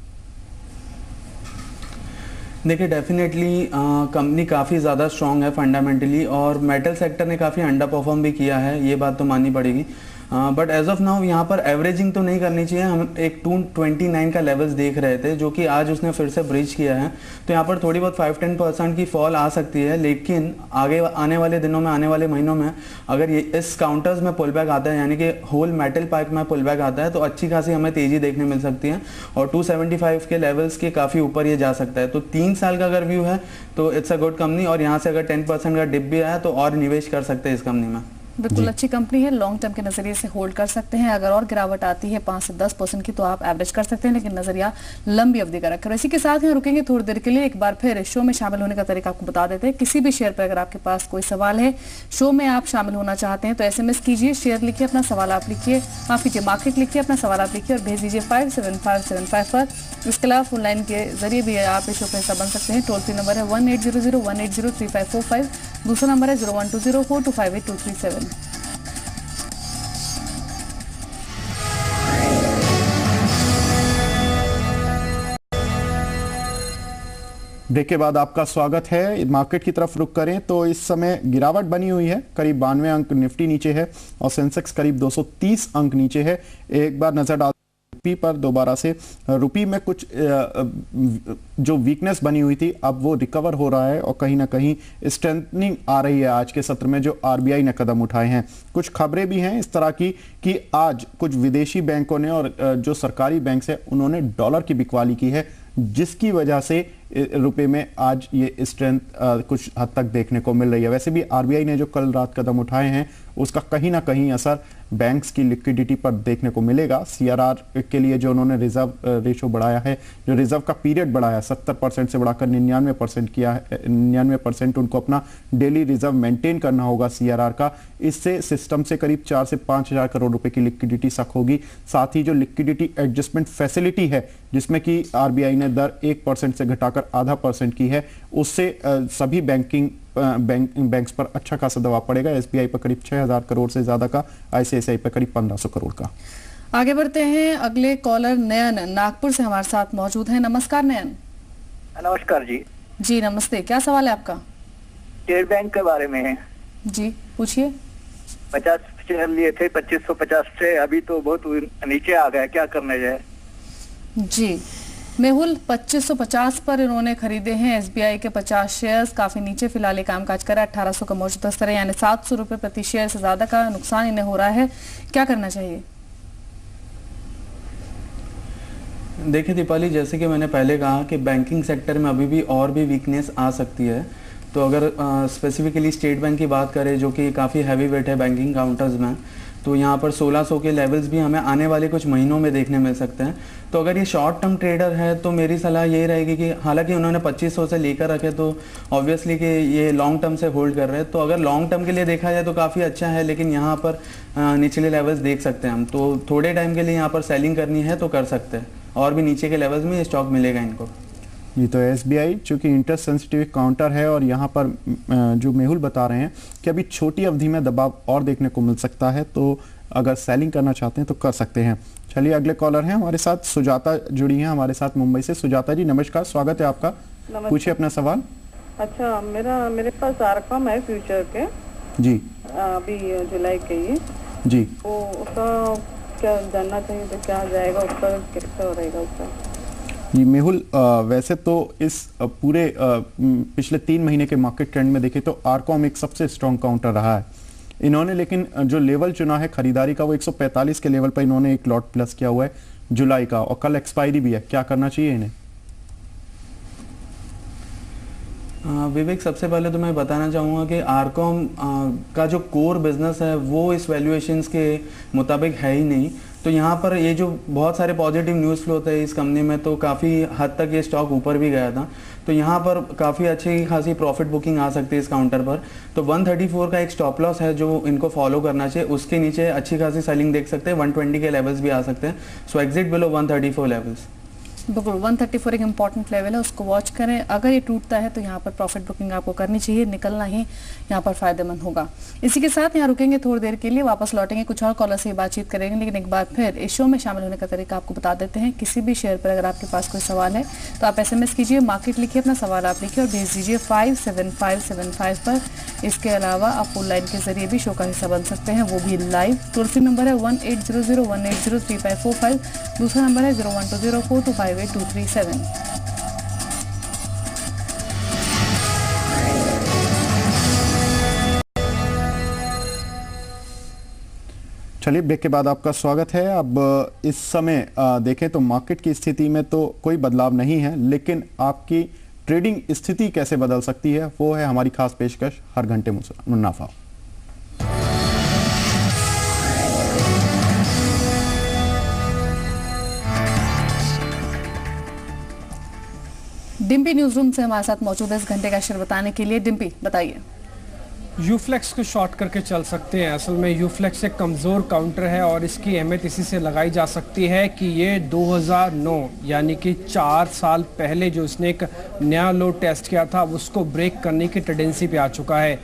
देखिए डेफिनेटली कंपनी काफ़ी ज़्यादा स्ट्रांग है फंडामेंटली, और मेटल सेक्टर ने काफ़ी अंडर परफॉर्म भी किया है, ये बात तो माननी पड़ेगी। बट एज ऑफ नाउ यहाँ पर एवरेजिंग तो नहीं करनी चाहिए। हम एक 229 का लेवल्स देख रहे थे जो कि आज उसने फिर से ब्रीच किया है। तो यहाँ पर थोड़ी बहुत 5-10% की फॉल आ सकती है, लेकिन आगे आने वाले दिनों में, आने वाले महीनों में अगर ये इस काउंटर्स में पुल बैक आता है, यानी कि होल मेटल पाइप में पुल बैक आता है, तो अच्छी खासी हमें तेज़ी देखने मिल सकती है और 275 के लेवल्स के काफ़ी ऊपर ये जा सकता है। तो 3 साल का अगर व्यू है तो इट्स अ गुड कंपनी, और यहाँ से अगर 10% का डिप भी आया तो और निवेश कर सकते हैं इस कंपनी में। बिल्कुल अच्छी कंपनी है, लॉन्ग टर्म के नजरिए से होल्ड कर सकते हैं। अगर और गिरावट आती है 5 से 10% की तो आप एवरेज कर सकते हैं, लेकिन नजरिया लंबी अवधि का रखें। इसी के साथ यहाँ रुकेंगे थोड़ी देर के लिए। एक बार फिर शो में शामिल होने का तरीका आपको बता देते हैं। किसी भी शेयर पर अगर आपके पास कोई सवाल है, शो में आप शामिल होना चाहते हैं तो SMS कीजिए, शेयर लिखिए, अपना सवाल आप लिखिए, माफ कीजिए मार्केट लिखिए, अपना सवाल आप लिखिए और भेज दीजिए 57575 पर। इसके अलावा फोन लाइन के जरिए भी आप इस शो का हिस्सा बन सकते हैं। टोल फ्री नंबर है 1800-180-3545, दूसरा नंबर है 0120-4258-237। ब्रेक के बाद आपका स्वागत है। मार्केट की तरफ रुख करें तो इस समय गिरावट बनी हुई है, करीब 92 अंक निफ्टी नीचे है और सेंसेक्स करीब 230 अंक नीचे है। एक बार नजर डाल रुपी पर दोबारा से, रुपी में कुछ जो वीकनेस बनी हुई थी अब वो रिकवर हो रहा है और कहीं ना कहीं स्ट्रेंथनिंग आ रही है आज के सत्र में जो RBI ने कदम उठाए हैं। कुछ खबरें भी हैं इस तरह की कि आज कुछ विदेशी बैंकों ने और जो सरकारी बैंक है उन्होंने डॉलर की बिकवाली की है, जिसकी वजह से रुपए में आज ये स्ट्रेंथ कुछ हद तक देखने को मिल रही है। वैसे भी RBI ने जो कल रात कदम उठाए हैं उसका कहीं ना कहीं असर बैंक्स की लिक्विडिटी पर देखने को मिलेगा। CRR के लिए जो उन्होंने रिजर्व रेशो बढ़ाया है, जो रिजर्व का पीरियड बढ़ाया 70% से बढ़ाकर 99% किया है, 99% उनको अपना डेली रिजर्व मेंटेन करना होगा CRR का। इससे सिस्टम से करीब 4 से 5 हजार करोड़ रुपए की लिक्विडिटी सक होगी। साथ ही जो लिक्विडिटी एडजस्टमेंट फैसिलिटी है जिसमें कि RBI ने दर 1% से घटाकर 0.5% की है, उससे सभी बैंक्स पर अच्छा खासा दबाव पड़ेगा। SBI पर करीब 6000 करोड़ से ज्यादा का, ICICI पर करीब 1500 करोड़ का। आगे बढ़ते हैं, अगले कॉलर नयन नागपुर से हमारे साथ मौजूद हैं। नमस्कार नयन। नमस्कार जी। जी नमस्ते, क्या सवाल है आपका? स्टेट बैंक के बारे में है जी, पूछिए। 50 शेयर लिए थे 2550 से, अभी तो बहुत नीचे आ गया, क्या करने जाए? जी मेहुल 2550 पर इन्होंने खरीदे हैं SBI के 50 शेयर्स, काफी नीचे फिलहाल ये कामकाज कर रहा है। 1800 का मौजूदा स्तर है, यानी 700 रुपए प्रति शेयर से ज्यादा का नुकसान इन्हें हो रहा है। क्या करना चाहिए? देखिए दीपाली, जैसे कि मैंने पहले कहा कि बैंकिंग सेक्टर में अभी भी और भी वीकनेस आ सकती है। तो अगर स्पेसिफिकली स्टेट बैंक की बात करें जो कि काफ़ी हैवी वेट है बैंकिंग काउंटर्स में, तो यहाँ पर 1600 के लेवल्स भी हमें आने वाले कुछ महीनों में देखने मिल सकते हैं। तो अगर ये शॉर्ट टर्म ट्रेडर है तो मेरी सलाह ये रहेगी कि हालांकि उन्होंने 2500 से लेकर रखे तो ऑब्वियसली कि ये लॉन्ग टर्म से होल्ड कर रहे हैं, तो अगर लॉन्ग टर्म के लिए देखा जाए तो काफ़ी अच्छा है, लेकिन यहाँ पर निचले लेवल्स देख सकते हैं हम। तो थोड़े टाइम के लिए यहाँ पर सेलिंग करनी है तो कर सकते हैं, और भी नीचे के लेवल्स में ये स्टॉक मिलेगा इनको। ये तो SBI चूंकि इंटरेस्ट सेंसिटिव काउंटर है और यहाँ पर जो मेहुल बता रहे हैं कि अभी छोटी अवधि में दबाव और देखने को मिल सकता है, तो अगर सेलिंग करना चाहते हैं तो कर सकते हैं। चलिए अगले कॉलर हैं हमारे साथ, सुजाता जुड़ी हैं हमारे साथ मुंबई से। सुजाता जी नमस्कार, स्वागत है आपका, पूछिए अपना सवाल। अच्छा, मेरे पास आरकॉम है फ्यूचर के जी, अभी जुलाई के ही जी, तो उसका क्या जानना चाहिए, तो क्या जाएगा ऊपर, कैसे रहेगा उसका? जी मेहुल, वैसे तो इस पूरे पिछले 3 महीने के मार्केट ट्रेंड में देखें तो आरकॉम एक सबसे स्ट्रॉन्ग काउंटर रहा है। इन्होंने लेकिन जो लेवल चुना है खरीदारी का वो 145 के लेवल पर इन्होंने एक लॉट प्लस किया हुआ है जुलाई का, और कल एक्सपायरी भी है। क्या करना चाहिए इन्हें? विवेक, सबसे पहले तो मैं बताना चाहूँगा कि आरकॉम का जो कोर बिजनेस है वो इस वैल्यूएशंस के मुताबिक है ही नहीं। तो यहाँ पर ये जो बहुत सारे पॉजिटिव न्यूज़ फ्लो होते हैं इस कंपनी में, तो काफ़ी हद तक ये स्टॉक ऊपर भी गया था। तो यहाँ पर काफ़ी अच्छी खासी प्रॉफिट बुकिंग आ सकती है इस काउंटर पर। तो 134 का एक स्टॉप लॉस है जो इनको फॉलो करना चाहिए, उसके नीचे अच्छी खासी सेलिंग देख सकते हैं। 120 के लेवल्स भी आ सकते हैं, सो एग्जिट बिलो 134 लेवल्स। बिल्कुल 134 एक इंपॉर्टेंट लेवल है, उसको वॉच करें। अगर ये टूटता है तो यहाँ पर प्रॉफिट बुकिंग आपको करनी चाहिए, निकलना ही यहाँ पर फायदेमंद होगा। इसी के साथ यहाँ रुकेंगे थोड़ी देर के लिए, वापस लौटेंगे, कुछ और कॉलर से बातचीत करेंगे, लेकिन एक बार फिर इस शो में शामिल होने का तरीका आपको बता देते हैं। किसी भी शेयर पर अगर आपके पास कोई सवाल है तो आप SMS कीजिए, मार्केट लिखिए, अपना सवाल आप लिखिए और भेज दीजिए 57575 पर। इसके अलावा आप फोन लाइन के जरिए भी शो का हिस्सा बन सकते हैं, वो भी लाइव। टोल फ्री नंबर है 1800-180-3545, दूसरा नंबर है 0120-4258-237। चलिए ब्रेक के बाद आपका स्वागत है। अब इस समय देखें तो मार्केट की स्थिति में तो कोई बदलाव नहीं है, लेकिन आपकी ट्रेडिंग स्थिति कैसे बदल सकती है वो है हमारी खास पेशकश हर घंटे मुनाफा। डिम्पी न्यूज रूम से हमारे साथ मौजूद है इस घंटे का शेयर बताने के लिए। डिम्पी बताइए। यूफ्लेक्स को शॉर्ट करके चल सकते हैं। असल में यूफ्लेक्स एक कमज़ोर काउंटर है और इसकी अहमियत इसी से लगाई जा सकती है कि ये 2009 यानी कि 4 साल पहले जो इसने एक नया लो टेस्ट किया था उसको ब्रेक करने की टेंडेंसी पे आ चुका है।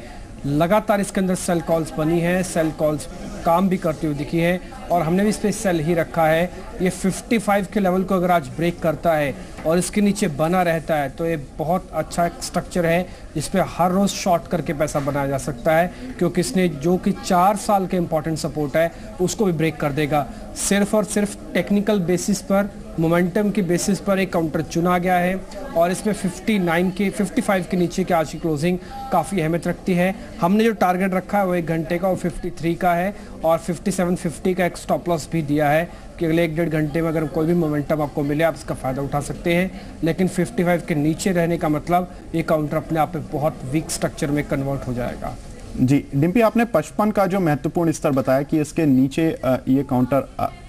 लगातार इसके अंदर सेल कॉल्स बनी है, सेल कॉल्स काम भी करती हुई दिखी है और हमने भी इस पर सेल ही रखा है। ये 55 के लेवल को अगर आज ब्रेक करता है और इसके नीचे बना रहता है तो ये बहुत अच्छा एक स्ट्रक्चर है जिस पे हर रोज़ शॉर्ट करके पैसा बनाया जा सकता है, क्योंकि इसने जो कि 4 साल के इंपॉर्टेंट सपोर्ट है उसको भी ब्रेक कर देगा। सिर्फ और सिर्फ टेक्निकल बेसिस पर, मोमेंटम के बेसिस पर एक काउंटर चुना गया है और इसमें 55 के नीचे की आज की क्लोजिंग काफ़ी अहमियत रखती है। हमने जो टारगेट रखा है वो 1 घंटे का, वो 53 का है और 57.50 का एक स्टॉप लॉस भी दिया है कि अगले 1-1.5 घंटे में अगर कोई भी मोमेंटम आपको मिले आप इसका फ़ायदा उठा सकते हैं। लेकिन 55 के नीचे रहने का मतलब ये काउंटर अपने आप में बहुत वीक स्ट्रक्चर में कन्वर्ट हो जाएगा। जी डिम्पी, आपने 55 का जो महत्वपूर्ण स्तर बताया कि इसके नीचे ये काउंटर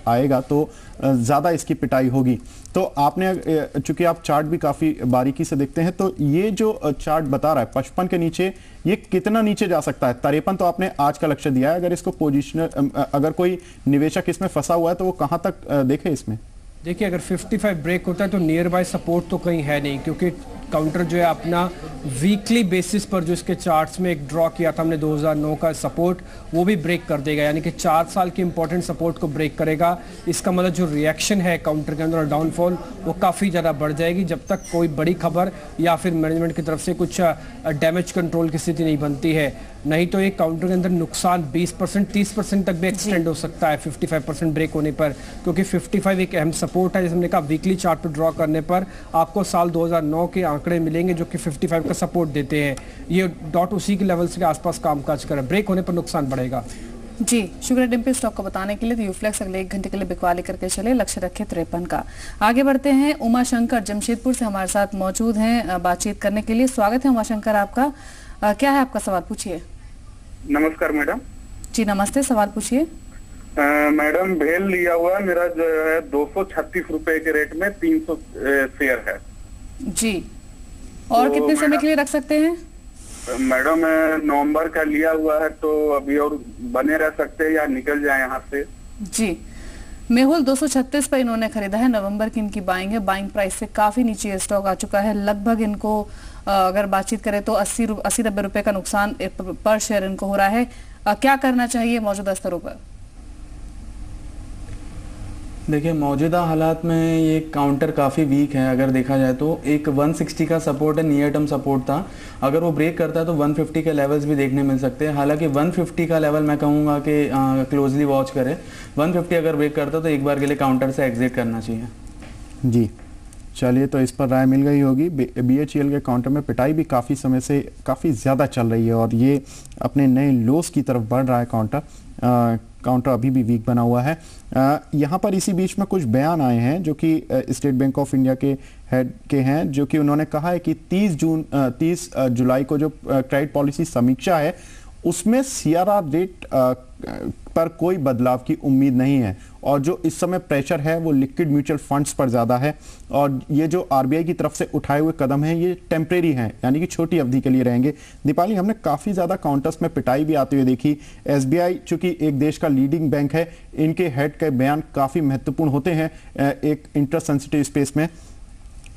आएगा तो ज़्यादा इसकी पिटाई होगी। तो आपने, चूंकि आप चार्ट भी काफ़ी बारीकी से देखते हैं, तो ये जो चार्ट बता रहा है 55 के नीचे ये कितना नीचे जा सकता है? 53 तो आपने आज का लक्ष्य दिया है। अगर इसको पोजिशनल, अगर कोई निवेशक इसमें फंसा हुआ है तो वो कहाँ तक देखे इसमें? देखिए, अगर 55 ब्रेक होता है तो नियर बाय सपोर्ट तो कहीं है नहीं, क्योंकि काउंटर जो है अपना वीकली बेसिस पर जो इसके चार्ट्स में एक ड्रॉ किया था हमने 2009 का सपोर्ट, वो भी ब्रेक कर देगा, यानी कि 4 साल के इंपॉर्टेंट सपोर्ट को ब्रेक करेगा। इसका मतलब जो रिएक्शन है काउंटर के अंदर डाउनफॉल वो काफ़ी ज़्यादा बढ़ जाएगी जब तक कोई बड़ी खबर या फिर मैनेजमेंट की तरफ से कुछ डैमेज कंट्रोल की स्थिति नहीं बनती है। नहीं तो एक काउंटर के अंदर नुकसान 20%, 30% तक भी एक्सटेंड हो सकता है 55% ब्रेक होने पर, क्योंकि 55 एक अहम सपोर्ट है। जैसे हमने कहा वीकली चार्ट पर ड्रॉ करने पर आपको साल 2009 के आंकड़े मिलेंगे जो कि 55 का सपोर्ट देते हैं। ये डॉट उसी के लेवल के आसपास कामकाज करे, ब्रेक होने पर नुकसान बढ़ेगा। जी शुक्रिया डिम्पी स्टॉक को बताने के लिए। तो यूफ्लेक्स अगले 1 घंटे के लिए बिकवाली करके चले, लक्ष्य रखे 53 का। आगे बढ़ते हैं, उमा शंकर जमशेदपुर से हमारे साथ मौजूद हैं बातचीत करने के लिए। स्वागत है उमा शंकर आपका। क्या है आपका सवाल, पूछिए। नमस्कार मैडम। जी नमस्ते, सवाल पूछिए। मैडम भेल लिया हुआ मेरा जो है 236 रुपए के रेट में 300 शेयर है जी, और तो कितने समय के लिए रख सकते हैं? मैडम नवंबर का लिया हुआ है तो अभी और बने रह सकते हैं या निकल जाए यहाँ से? जी, मेहुल 236 पर इन्होंने खरीदा है, नवंबर की इनकी बाइंग है। बाइंग प्राइस से काफी नीचे स्टॉक आ चुका है। लगभग इनको अगर बातचीत करें तो 80-90 रुपए का नुकसान पर शेयर इनको हो रहा है। क्या करना चाहिए मौजूदा स्तरों पर? देखिए, मौजूदा हालात में ये काउंटर काफ़ी वीक है। अगर देखा जाए तो एक 160 का सपोर्ट है, नियर टर्म सपोर्ट था। अगर वो ब्रेक करता है तो 150 के लेवल्स भी देखने मिल सकते हैं। हालांकि 150 का लेवल मैं कहूँगा कि क्लोजली वॉच करें। 150 अगर ब्रेक करता है तो एक बार के लिए काउंटर से एग्जिट करना चाहिए। जी चलिए, तो इस पर राय मिल गई होगी। BHEL के काउंटर में पिटाई भी काफ़ी समय से काफ़ी ज़्यादा चल रही है और ये अपने नए लोस की तरफ बढ़ रहा है। काउंटर अभी भी वीक बना हुआ है। यहाँ पर इसी बीच में कुछ बयान आए हैं जो कि स्टेट बैंक ऑफ इंडिया के हेड के हैं, जो कि उन्होंने कहा है कि 30 जुलाई को जो क्रेडिट पॉलिसी समीक्षा है उसमें CRR रेट पर कोई बदलाव की उम्मीद नहीं है और जो इस समय प्रेशर है वो लिक्विड म्यूचुअल फंड्स पर ज़्यादा है और ये जो RBI की तरफ से उठाए हुए कदम हैं ये टेम्परेरी हैं, यानी कि छोटी अवधि के लिए रहेंगे। दीपाली, हमने काफ़ी ज़्यादा काउंटर्स में पिटाई भी आती हुई देखी। SBI चूंकि एक देश का लीडिंग बैंक है, इनके हेड के बयान काफ़ी महत्वपूर्ण होते हैं एक इंटरेस्ट सेंसिटिव स्पेस में,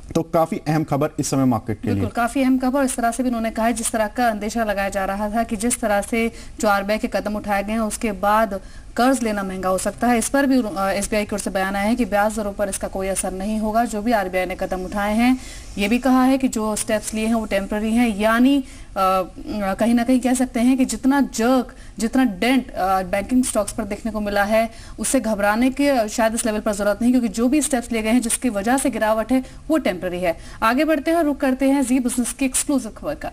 तो काफी अहम खबर इस समय मार्केट के लिए। बिल्कुल काफी अहम खबर। इस तरह से भी उन्होंने कहा है, जिस तरह का अंदेशा लगाया जा रहा था कि जिस तरह से जो RBI के कदम उठाए गए हैं उसके बाद कर्ज लेना महंगा हो सकता है, इस पर भी SBI की ओर से बयान आया है कि ब्याज दरों पर इसका कोई असर नहीं होगा। जो भी RBI ने कदम उठाए हैं, ये भी कहा है कि जो स्टेप्स लिए हैं वो टेम्पररी हैं, यानी कहीं ना कहीं कह सकते हैं कि जितना डेंट बैंकिंग स्टॉक्स पर देखने को मिला है उससे घबराने के शायद इस लेवल पर जरूरत नहीं, क्योंकि जो भी स्टेप्स लिए गए हैं जिसकी वजह से गिरावट है वो टेम्पररी है। आगे बढ़ते हैं, रुक करते हैं जी बिजनेस की एक्सक्लूसिव खबर का।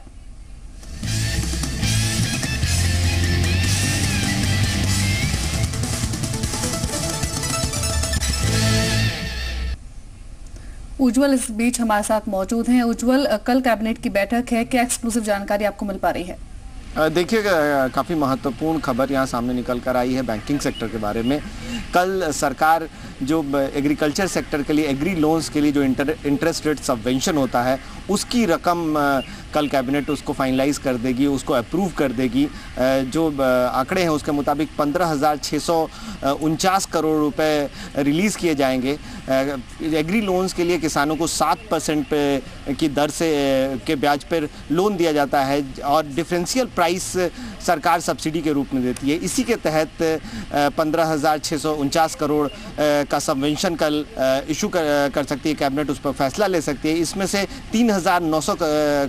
उज्जवल इस बीच हमारे साथ मौजूद हैं। उज्जवल, कल कैबिनेट की बैठक है, क्या एक्सक्लूसिव जानकारी आपको मिल पा रही है? देखिए, काफ़ी महत्वपूर्ण खबर यहाँ सामने निकल कर आई है बैंकिंग सेक्टर के बारे में। कल सरकार जो एग्रीकल्चर सेक्टर के लिए एग्री लोन्स के लिए जो इंटरेस्ट रेट सबवेंशन होता है उसकी रकम कल कैबिनेट उसको फाइनलाइज कर देगी, उसको अप्रूव कर देगी। जो आंकड़े हैं उसके मुताबिक 15,649 करोड़ रुपए रिलीज़ किए जाएंगे। एग्री लोन्स के लिए किसानों को 7% की दर से के ब्याज पर लोन दिया जाता है और डिफरेंशियल प्राइस सरकार सब्सिडी के रूप में देती है। इसी के तहत 15,649 करोड़ का सबवेंशन कल इशू कर सकती है कैबिनेट, उस पर फैसला ले सकती है। इसमें से 3,900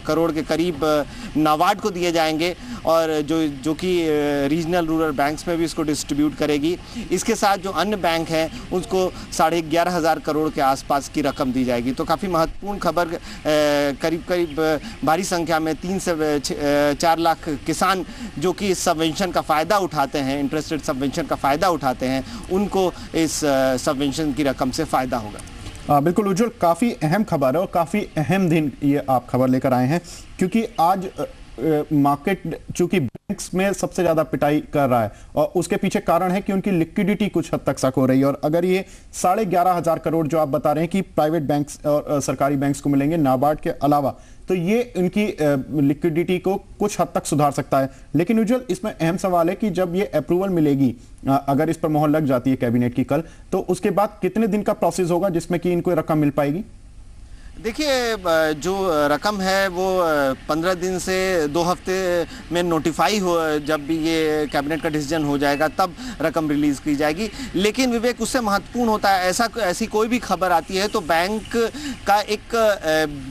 करोड़ के करीब नाबार्ड को दिए जाएंगे और जो कि रीजनल रूरल बैंक्स में भी इसको डिस्ट्रीब्यूट करेगी। इसके साथ जो अन्य बैंक हैं उसको 11,500 करोड़ के आसपास की रकम दी जाएगी। तो काफ़ी महत्वपूर्ण खबर। करीब भारी संख्या में 3 से 4 लाख किसान जो कि इस सबवेंशन का फ़ायदा उठाते हैं, इंटरेस्ट रेट सबवेंशन का फ़ायदा उठाते हैं, उनको इस सबवेंशन की रकम से फ़ायदा होगा। बिल्कुल उज्जवल, काफ़ी अहम खबर है और काफ़ी अहम दिन ये आप खबर लेकर आए हैं, क्योंकि आज मार्केट चूंकि बैंक्स में सबसे ज्यादा पिटाई कर रहा है और उसके पीछे कारण है कि उनकी लिक्विडिटी कुछ हद तक सक हो रही है। और अगर ये 11,500 करोड़ जो आप बता रहे हैं कि प्राइवेट बैंक्स और सरकारी बैंक्स को मिलेंगे नाबार्ड के अलावा, तो ये उनकी लिक्विडिटी को कुछ हद तक सुधार सकता है। लेकिन उज्जवल, इसमें अहम सवाल है कि जब ये अप्रूवल मिलेगी, अगर इस पर मोहर लग जाती है कैबिनेट की कल, तो उसके बाद कितने दिन का प्रोसेस होगा जिसमें कि इनको रकम मिल पाएगी? देखिए, जो रकम है वो 15 दिन से 2 हफ्ते में नोटिफाई हो, जब भी ये कैबिनेट का डिसीजन हो जाएगा तब रकम रिलीज़ की जाएगी। लेकिन विवेक, उससे महत्वपूर्ण होता है ऐसी कोई भी खबर आती है तो बैंक का एक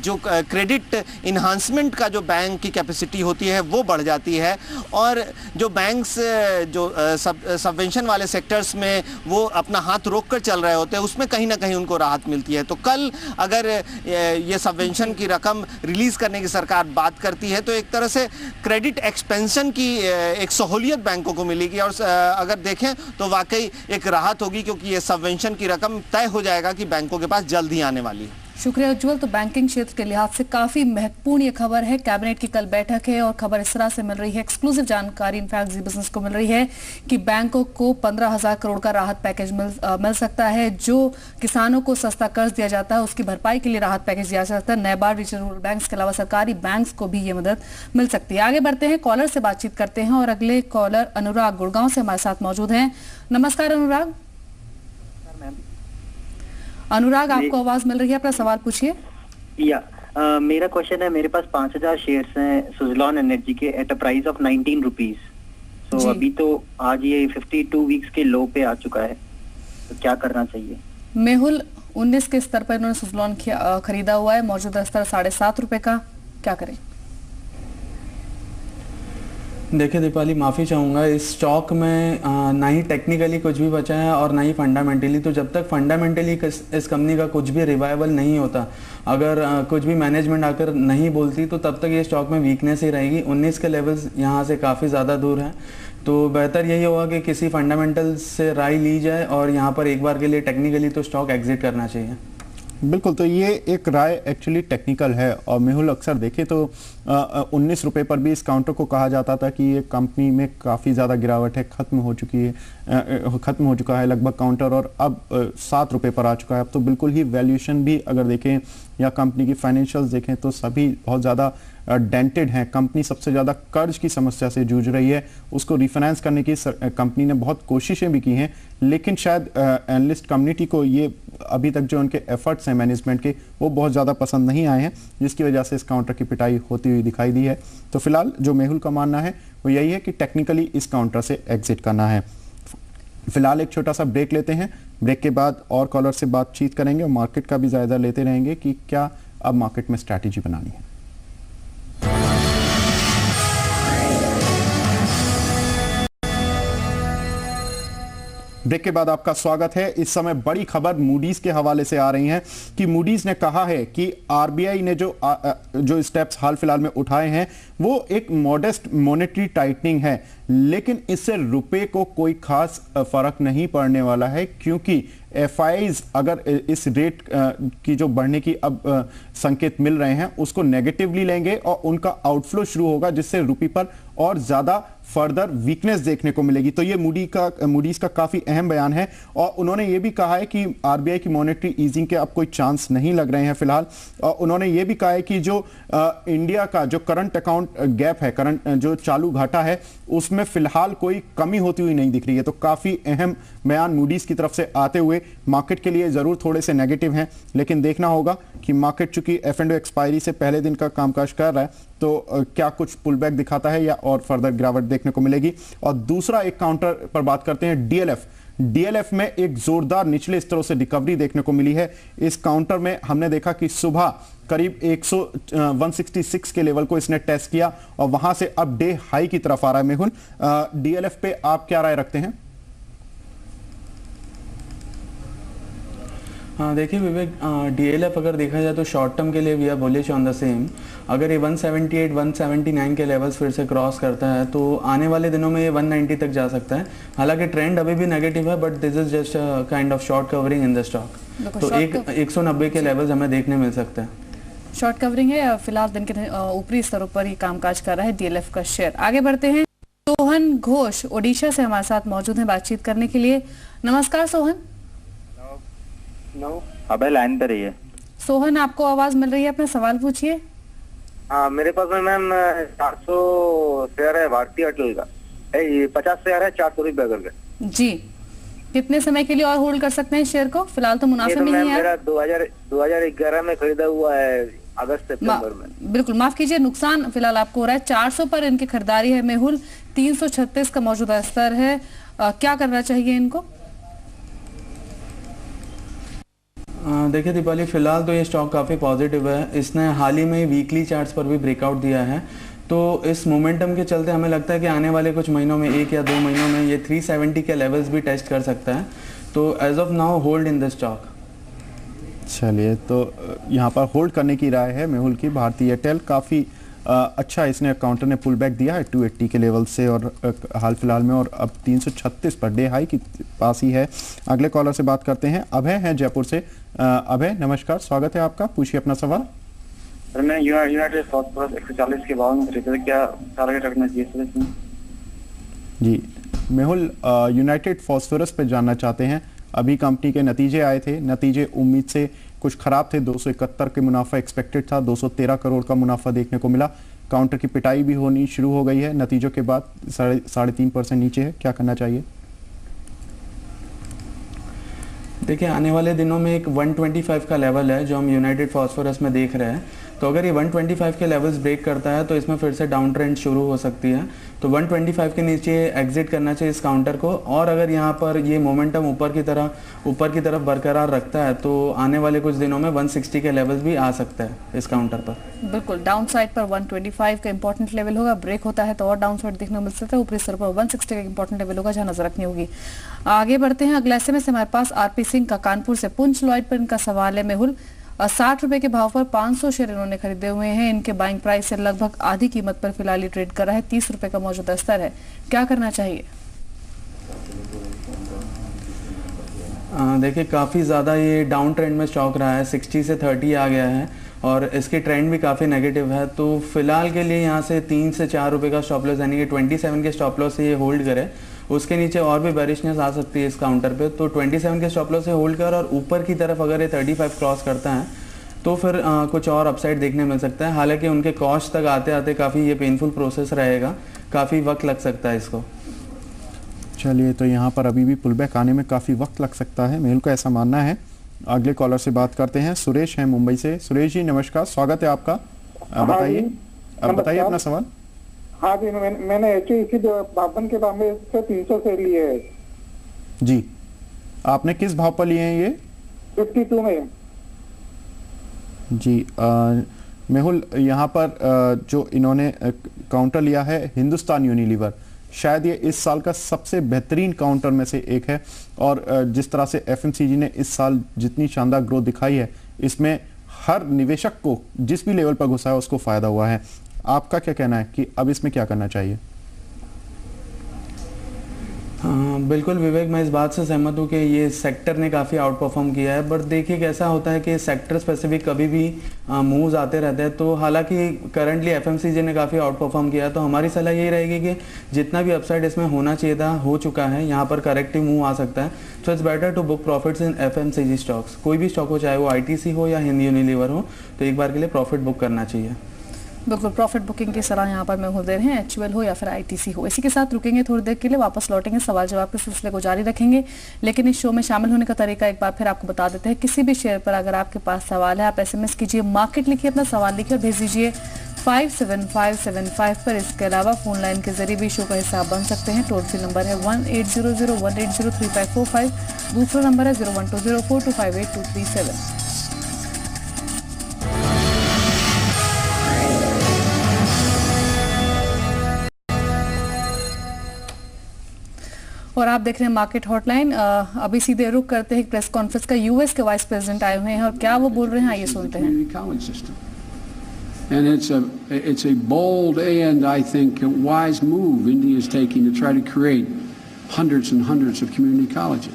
जो क्रेडिट इन्हांसमेंट का जो बैंक की कैपेसिटी होती है वो बढ़ जाती है और जो बैंक्स जो सबवेंशन वाले सेक्टर्स में वो अपना हाथ रोक कर चल रहे होते हैं उसमें कहीं ना कहीं उनको राहत मिलती है। तो कल अगर ये सबवेंशन की रकम रिलीज करने की सरकार बात करती है तो एक तरह से क्रेडिट एक्सपेंशन की एक सहूलियत बैंकों को मिलेगी और अगर देखें तो वाकई एक राहत होगी, क्योंकि ये सबवेंशन की रकम तय हो जाएगा कि बैंकों के पास जल्द ही आने वाली है। शुक्रिया उज्जवल। तो बैंकिंग क्षेत्र के लिहाज से काफी महत्वपूर्ण ये खबर है। कैबिनेट की कल बैठक है और खबर इस तरह से मिल रही है, एक्सक्लूसिव जानकारी इनफैक्ट जी बिजनेस को मिल रही है कि बैंकों को 15,000 करोड़ का राहत पैकेज मिल सकता है। जो किसानों को सस्ता कर्ज दिया जाता है उसकी भरपाई के लिए राहत पैकेज दिया जा सकता है। नाबार्ड, रीजनल रूरल बैंक्स के अलावा सरकारी बैंक्स को भी ये मदद मिल सकती है। आगे बढ़ते हैं, कॉलर से बातचीत करते हैं और अगले कॉलर अनुराग गुड़गांव से हमारे साथ मौजूद हैं। नमस्कार अनुराग। अनुराग, आपको आवाज मिल रही है, अपना सवाल पूछिए। मेरा क्वेश्चन है, मेरे पास 5,000 शेयर्स हैं सुजलॉन एनर्जी के at a price of 19 rupees. तो अभी तो आज ये 52 वीक्स के लो पे आ चुका है, तो क्या करना चाहिए? मेहुल 19 के स्तर पर इन्होंने सुजलॉन खरीदा हुआ है, मौजूदा स्तर 7.5 रुपए का, क्या करें? देखिए दीपाली, माफ़ी चाहूँगा, इस स्टॉक में ना ही टेक्निकली कुछ भी बचा है और ना ही फंडामेंटली। तो जब तक फंडामेंटली इस कंपनी का कुछ भी रिवाइवल नहीं होता, अगर कुछ भी मैनेजमेंट आकर नहीं बोलती, तो तब तक ये स्टॉक में वीकनेस ही रहेगी। 19 के लेवल्स यहाँ से काफ़ी ज़्यादा दूर हैं, तो बेहतर यही होगा कि किसी फंडामेंटल से राय ली जाए और यहाँ पर एक बार के लिए टेक्निकली तो स्टॉक एग्जिट करना चाहिए। बिल्कुल, तो ये एक राय एक्चुअली टेक्निकल है और मेहुल अक्सर देखे तो 19 रुपए पर भी इस काउंटर को कहा जाता था कि ये कंपनी में काफ़ी ज़्यादा गिरावट है, खत्म हो चुका है लगभग काउंटर, और अब 7 रुपए पर आ चुका है। अब तो बिल्कुल ही वैल्यूएशन भी अगर देखें या कंपनी की फाइनेंशियल्स देखें तो सभी बहुत ज़्यादा डेंटेड हैं। कंपनी सबसे ज़्यादा कर्ज की समस्या से जूझ रही है, उसको रिफाइनेंस करने की कंपनी ने बहुत कोशिशें भी की हैं, लेकिन शायद एनालिस्ट कम्युनिटी को ये अभी तक जो उनके एफर्ट्स हैं मैनेजमेंट के वो बहुत ज़्यादा पसंद नहीं आए हैं, जिसकी वजह से इस काउंटर की पिटाई होती हुई दिखाई दी है। तो फिलहाल जो मेहुल का मानना है वो यही है कि टेक्निकली इस काउंटर से एग्जिट करना है। फिलहाल एक छोटा सा ब्रेक लेते हैं, ब्रेक के बाद और कॉलर से बातचीत करेंगे और मार्केट का भी जायजा लेते रहेंगे कि क्या अब मार्केट में स्ट्रैटेजी बनानी है। ब्रेक के बाद आपका स्वागत है। इस समय बड़ी खबर मूडीज के हवाले से आ रही है कि मूडीज ने कहा है कि आरबीआई ने जो स्टेप्स हाल फिलहाल में उठाए हैं वो एक मॉडेस्ट मॉनेटरी टाइटनिंग है, लेकिन इससे रुपए को कोई खास फर्क नहीं पड़ने वाला है, क्योंकि एफआईज अगर इस रेट की जो बढ़ने की अब संकेत मिल रहे हैं उसको नेगेटिवली लेंगे और उनका आउटफ्लो शुरू होगा, जिससे रुपये पर और ज्यादा फर्दर वीकनेस देखने को मिलेगी। तो ये मूडीज का काफी अहम बयान है और उन्होंने ये भी कहा है कि आरबीआई की मॉनेटरी ईजिंग के अब कोई चांस नहीं लग रहे हैं फिलहाल। और उन्होंने ये भी कहा है कि जो इंडिया का जो करंट अकाउंट गैप है, करंट जो चालू घाटा है, उसमें फिलहाल कोई कमी होती हुई नहीं दिख रही है। तो काफी अहम बयान मूडीज की तरफ से आते हुए मार्केट के लिए जरूर थोड़े से नेगेटिव हैं, लेकिन देखना होगा कि मार्केट चूंकि एफ&ओ एक्सपायरी से पहले दिन का कामकाज कर रहा है तो क्या कुछ पुल बैक दिखाता है या और फर्दर गिरावट देखने को मिलेगी। और दूसरा एक काउंटर पर बात करते हैं, डीएलएफ में एक जोरदार निचले स्तरों से रिकवरी देखने को मिली है। इस काउंटर में हमने देखा कि सुबह करीब 166 के लेवल को इसने टेस्ट किया और वहां से अब डे हाई की तरफ आ रहा है। मेहुल, डीएलएफ पे आप क्या राय रखते हैं? हाँ देखिए विवेक, डीएलएफ अगर देखा जाए तो शॉर्ट टर्म के लिए we are bullish on the same. अगर ये 178 179 के लेवल्स फिर से क्रॉस करता है तो आने वाले दिनों में ये 190 तक जा सकता है। हालांकि ट्रेंड अभी भी नेगेटिव है, but this is just kind of short covering in the stock. तो 190 के लेवल्स हमें देखने मिल सकते हैं। शॉर्ट कवरिंग है, फिलहाल दिन के ऊपरी स्तरों पर ही कामकाज कर रहा है डीएलएफ का शेयर। आगे बढ़ते हैं, सोहन घोष ओडिशा से हमारे साथ मौजूद हैं बातचीत करने के लिए। नमस्कार सोहन। अबे लाइन पे रही है। सोहन, आपको आवाज मिल रही है, अपना सवाल पूछिए। हाँ, मेरे पास में मैम 400 शेयर है भारतीय एयरटेल का, 50 शेयर है 400 रुपए करके। जी, कितने समय के लिए और होल्ड कर सकते हैं शेयर को? फिलहाल तो मुनाफे में ही है। मेरा 2011 में खरीदा हुआ है, अगस्त सितंबर में। बिल्कुल, माफ कीजिए, नुकसान फिलहाल आपको हो रहा है। 400 पर इनकी खरीदारी है मेहुल, 336 का मौजूदा स्तर है। क्या करना चाहिए इनको? देखिए दीपाली, फिलहाल तो ये स्टॉक काफ़ी पॉजिटिव है। इसने हाल ही में वीकली चार्ट्स पर भी ब्रेकआउट दिया है, तो इस मोमेंटम के चलते हमें लगता है कि आने वाले कुछ महीनों में, 1 या 2 महीनों में ये 370 के लेवल्स भी टेस्ट कर सकता है। तो as of now hold in the stock. चलिए, तो यहाँ पर होल्ड करने की राय है मेहुल की। भारतीय एयरटेल काफ़ी अच्छा इसने काउंटर ने पुल बैक दिया है 280 के लेवल से और हाल फिलहाल में, और अब 336 पर डे हाई के पास ही है। अगले कॉलर से बात करते हैं, अभय हैं जयपुर से। अभय नमस्कार, स्वागत है आपका, पूछिए अपना सवाल। सर मैं यूनाइटेड फॉस्फोरस 140 के भाव में खरीदा, क्या टारगेट रखना चाहिए सर इसमें? जी मेहुल, यूनाइटेड फॉस्फोरस पे जानना चाहते हैं। अभी कंपनी के नतीजे आए थे, नतीजे उम्मीद से कुछ खराब थे। 271 के मुनाफा एक्सपेक्टेड था, 213 करोड़ का मुनाफा देखने को मिला। काउंटर की पिटाई भी होनी शुरू हो गई है नतीजों के बाद, 3.5% नीचे है, क्या करना चाहिए? देखिए, आने वाले दिनों में एक 125 का लेवल है जो हम यूनाइटेड फॉस्फोरस में देख रहे हैं। तो अगर ये 125 के लेवल्स ब्रेक करता है तो इसमें फिर से डाउन ट्रेंड शुरू हो सकती है। तो 125 के नीचे एग्जिट करना चाहिए इस काउंटर को, और अगर यहाँ पर ये मोमेंटम ऊपर की तरफ बरकरार रखता है तो आने वाले कुछ दिनों में 160 के लेवल्स भी आ सकता है इस काउंटर पर। बिल्कुल, डाउन साइड पर 125 का इंपॉर्टेंट लेवल होगा, ब्रेक होता है तो और डाउन साइड देखने को मिल सकता है। ऊपरी स्तर पर 160 का इंपॉर्टेंट लेवल होगा जहाँ नजर रखनी होगी। आगे बढ़ते हैं, अगले एसएमएस से हमारे पास आरपी सिंह का कानपुर से। पुंछ लॉयड पर इनका सवाल है मेहुल, 60 रुपए के भाव पर 500 शेयर इन्होंने खरीदे हुए हैं। इनके बाइंग प्राइस से लगभग आधी कीमत पर फिलहाल ट्रेड कर रहा है, 30 रुपए का मौजूदा स्तर है, क्या करना चाहिए? देखिए, काफ़ी ज़्यादा ये डाउन ट्रेंड में स्टॉक रहा है, 60 से 30 आ गया है और इसकी ट्रेंड भी काफ़ी नेगेटिव है। तो फिलहाल के लिए यहाँ से 3 से 4 रुपए का स्टॉप लॉस, यानी कि 27 के स्टॉप लॉस से ये होल्ड करे। उसके नीचे और भी बेरिशनेस आ सकती है इस काउंटर पे, तो 27 के स्टॉप लॉस से होल्ड कर, और ऊपर की तरफ अगर ये 35 क्रॉस करता है तो फिर कुछ और अपसाइड देखने मिल सकता है। हालांकि उनके कॉस्ट तक आते आते काफ़ी ये पेनफुल प्रोसेस रहेगा, काफ़ी वक्त लग सकता है इसको। चलिए, तो यहाँ पर अभी भी पुल बैक आने में काफ़ी वक्त लग सकता है, मेहुल का ऐसा मानना है। अगले कॉलर से बात करते हैं, सुरेश हैं मुंबई से। सुरेश जी नमस्कार, स्वागत है आपका, बताइए अपना सवाल। हाँ जी, मैंने इसी 52 के भाव में 300 से लिए है जी। आपने किस भाव पर लिए हैं ये? 52 में जी। मेहुल, यहाँ पर जो इन्होंने काउंटर लिया है हिंदुस्तान यूनिलीवर, शायद ये इस साल का सबसे बेहतरीन काउंटर में से एक है, और जिस तरह से एफएमसीजी ने इस साल जितनी शानदार ग्रोथ दिखाई है, इसमें हर निवेशक को जिस भी लेवल पर घुसा है उसको फायदा हुआ है। आपका क्या कहना है कि अब इसमें क्या करना चाहिए? हाँ बिल्कुल विवेक, मैं इस बात से सहमत हूँ कि ये सेक्टर ने काफ़ी आउट परफॉर्म किया है, बट देखिए कैसा होता है कि सेक्टर स्पेसिफिक कभी भी मूव्स आते रहते हैं। तो हालांकि करंटली एफएमसीजी ने काफ़ी आउट परफॉर्म किया है, तो हमारी सलाह यही रहेगी कि जितना भी अपसाइड इसमें होना चाहिए था हो चुका है, यहाँ पर करेक्टिव मूव आ सकता है। So it's better to book profits in FMCG stocks. कोई भी स्टॉक हो, चाहे वो आईटीसी हो या हिंद यूनिलीवर हो, तो एक बार के लिए प्रॉफिट बुक करना चाहिए। बिल्कुल, प्रॉफिट बुकिंग की सलाह यहाँ पर मैं दे रहे हैं, एचयूएल हो या फिर आईटीसी हो। इसी के साथ रुकेंगे थोड़ी देर के लिए, वापस लौटेंगे, सवाल जवाब के सिलसिले को जारी रखेंगे। लेकिन इस शो में शामिल होने का तरीका एक बार फिर आपको बता देते हैं। किसी भी शेयर पर अगर आपके पास सवाल है, आप एसएमएस कीजिए, मार्केट लिखिए, अपना सवाल लिखिए और भेज दीजिए 57575 पर। इसके अलावा फोन लाइन के जरिए भी शो का हिस्सा बन सकते हैं। टोल फ्री नंबर है 1800-180-3545, दूसरा नंबर है 012042582237। और आप देख रहे हैं मार्केट हॉटलाइन। अभी सीधे रुक करते हैं प्रेस कॉन्फ्रेंस का। यूएस के वाइस प्रेसिडेंट आए हुए हैं और क्या वो बोल रहे हैं, आइए सुनते हैं। And it's a bold and I think wise move India is taking to try to create hundreds and hundreds of community colleges.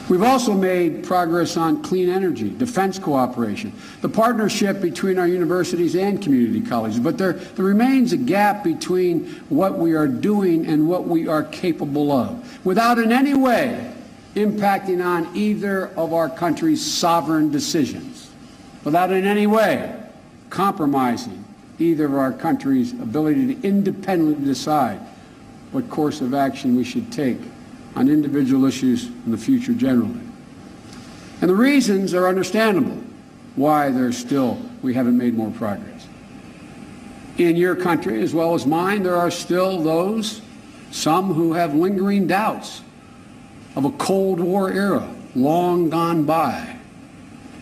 We've also made progress on clean energy, defense cooperation, the partnership between our universities and community colleges. But there remains a gap between what we are doing and what we are capable of, without in any way impacting on either of our country's sovereign decisions, without in any way compromising either of our country's ability to independently decide what course of action we should take on individual issues in the future generally. And the reasons are understandable why we haven't made more progress. In your country as well as mine, there are still some who have lingering doubts of a Cold War era long gone by.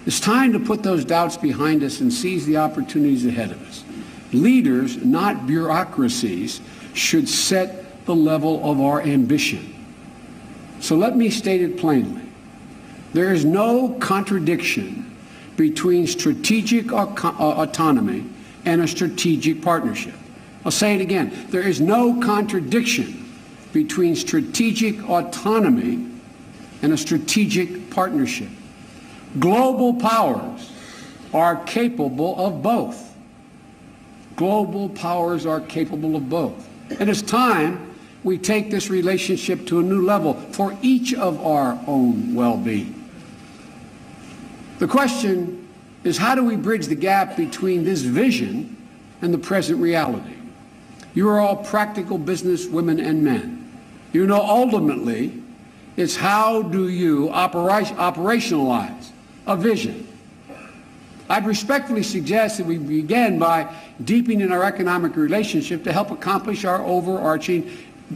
It's time to put those doubts behind us and seize the opportunities ahead of us. Leaders, not bureaucracies, should set the level of our ambition. So let me state it plainly. There is no contradiction between strategic autonomy and a strategic partnership. I'll say it again. There is no contradiction between strategic autonomy and a strategic partnership. Global powers are capable of both. Global powers are capable of both. And it's time we take this relationship to a new level for each of our own well-being. The question is, how do we bridge the gap between this vision and the present reality? You are all practical business women and men. You know ultimately it's how do you operationalize a vision. I'd respectfully suggest that we begin by deepening our economic relationship to help accomplish our overarching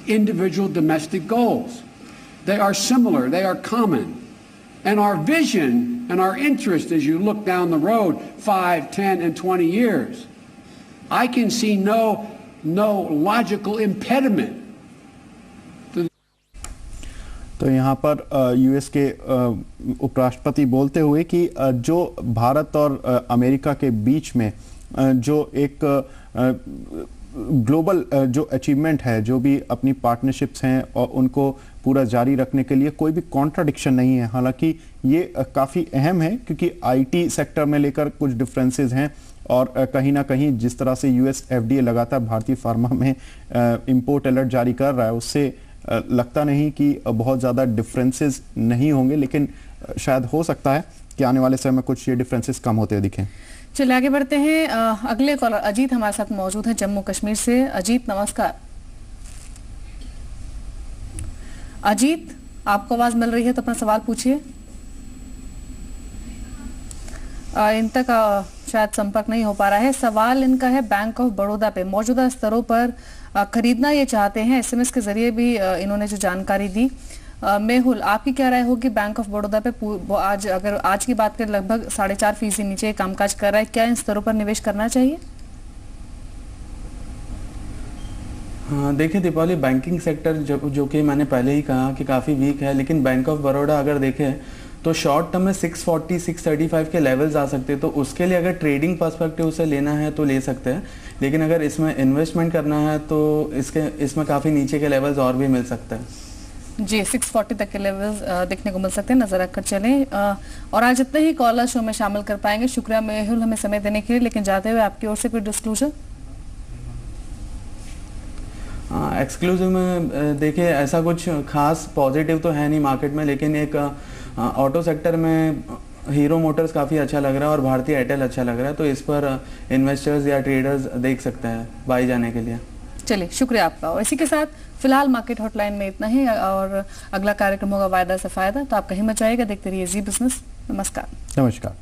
individual domestic goals. They are similar, they are common. And our vision and our interest as you look down the road 5, 10, and 20 years, I can see no logical impediment. तो यहाँ पर US के उपराष्ट्रपति बोलते हुए कि जो भारत और अमेरिका के बीच में जो एक ग्लोबल जो अचीवमेंट है, जो भी अपनी पार्टनरशिप्स हैं और उनको पूरा जारी रखने के लिए कोई भी कॉन्ट्राडिक्शन नहीं है। हालांकि ये काफ़ी अहम है क्योंकि आईटी सेक्टर में लेकर कुछ डिफरेंसेस हैं और कहीं ना कहीं जिस तरह से यूएस एफडीए लगातार भारतीय फार्मा में इंपोर्ट अलर्ट जारी कर रहा है, उससे लगता नहीं कि बहुत ज़्यादा डिफरेंसेस नहीं होंगे, लेकिन शायद हो सकता है कि आने वाले समय में कुछ ये डिफरेंसेस कम होते दिखें। चलिए आगे बढ़ते हैं। अगले कॉलर अजीत हमारे साथ मौजूद हैं जम्मू कश्मीर से। अजीत नमस्कार। अजीत, आपको आवाज मिल रही है तो अपना सवाल पूछिए। इन तक शायद संपर्क नहीं हो पा रहा है। सवाल इनका है बैंक ऑफ बड़ौदा पे मौजूदा स्तरों पर खरीदना ये चाहते हैं। एसएमएस के जरिए भी इन्होंने जो जानकारी दी। मेहुल, आपकी क्या राय होगी बैंक ऑफ बड़ौदा पे? आज की बात करें लगभग 4.5% नीचे कामकाज कर रहा है, क्या इन स्तरों पर निवेश करना चाहिए? हाँ देखिए दीपावली, बैंकिंग सेक्टर जो कि मैंने पहले ही कहा कि काफ़ी वीक है, लेकिन बैंक ऑफ बड़ौदा अगर देखें तो शॉर्ट टर्म में 640 635 के लेवल्स आ सकते हैं, तो उसके लिए अगर ट्रेडिंग पर्सपेक्टिव से लेना है तो ले सकते हैं। लेकिन अगर इसमें इन्वेस्टमेंट करना है तो इसमें काफ़ी नीचे के लेवल्स और भी मिल सकते हैं जी। 640 तक के लेवल्स देखने को मिल सकते हैं, नजर रखकर चलें। और आज इतने ही कॉलर शो में शामिल कर पाएंगे। शुक्रिया मेहुल हमें समय देने के लिए, लेकिन जाते हुए आपकी ओर से कोई डिस्क्लोजर? एक्सक्लूसिव में देखिए ऐसा कुछ खास पॉजिटिव तो है नहीं मार्केट में, लेकिन एक ऑटो सेक्टर में हीरो मोटर्स काफ़ी अच्छा लग रहा है और भारतीय एयरटेल अच्छा लग रहा है, तो इस पर इन्वेस्टर्स या ट्रेडर्स देख सकते हैं बाई जाने के लिए। चलिए, शुक्रिया आपका। और इसी के साथ फिलहाल मार्केट हॉटलाइन में इतना ही, और अगला कार्यक्रम होगा वायदा से फायदा, तो आप कहीं मत जाइएगा, देखते रहिए जी बिजनेस। नमस्कार। नमस्कार।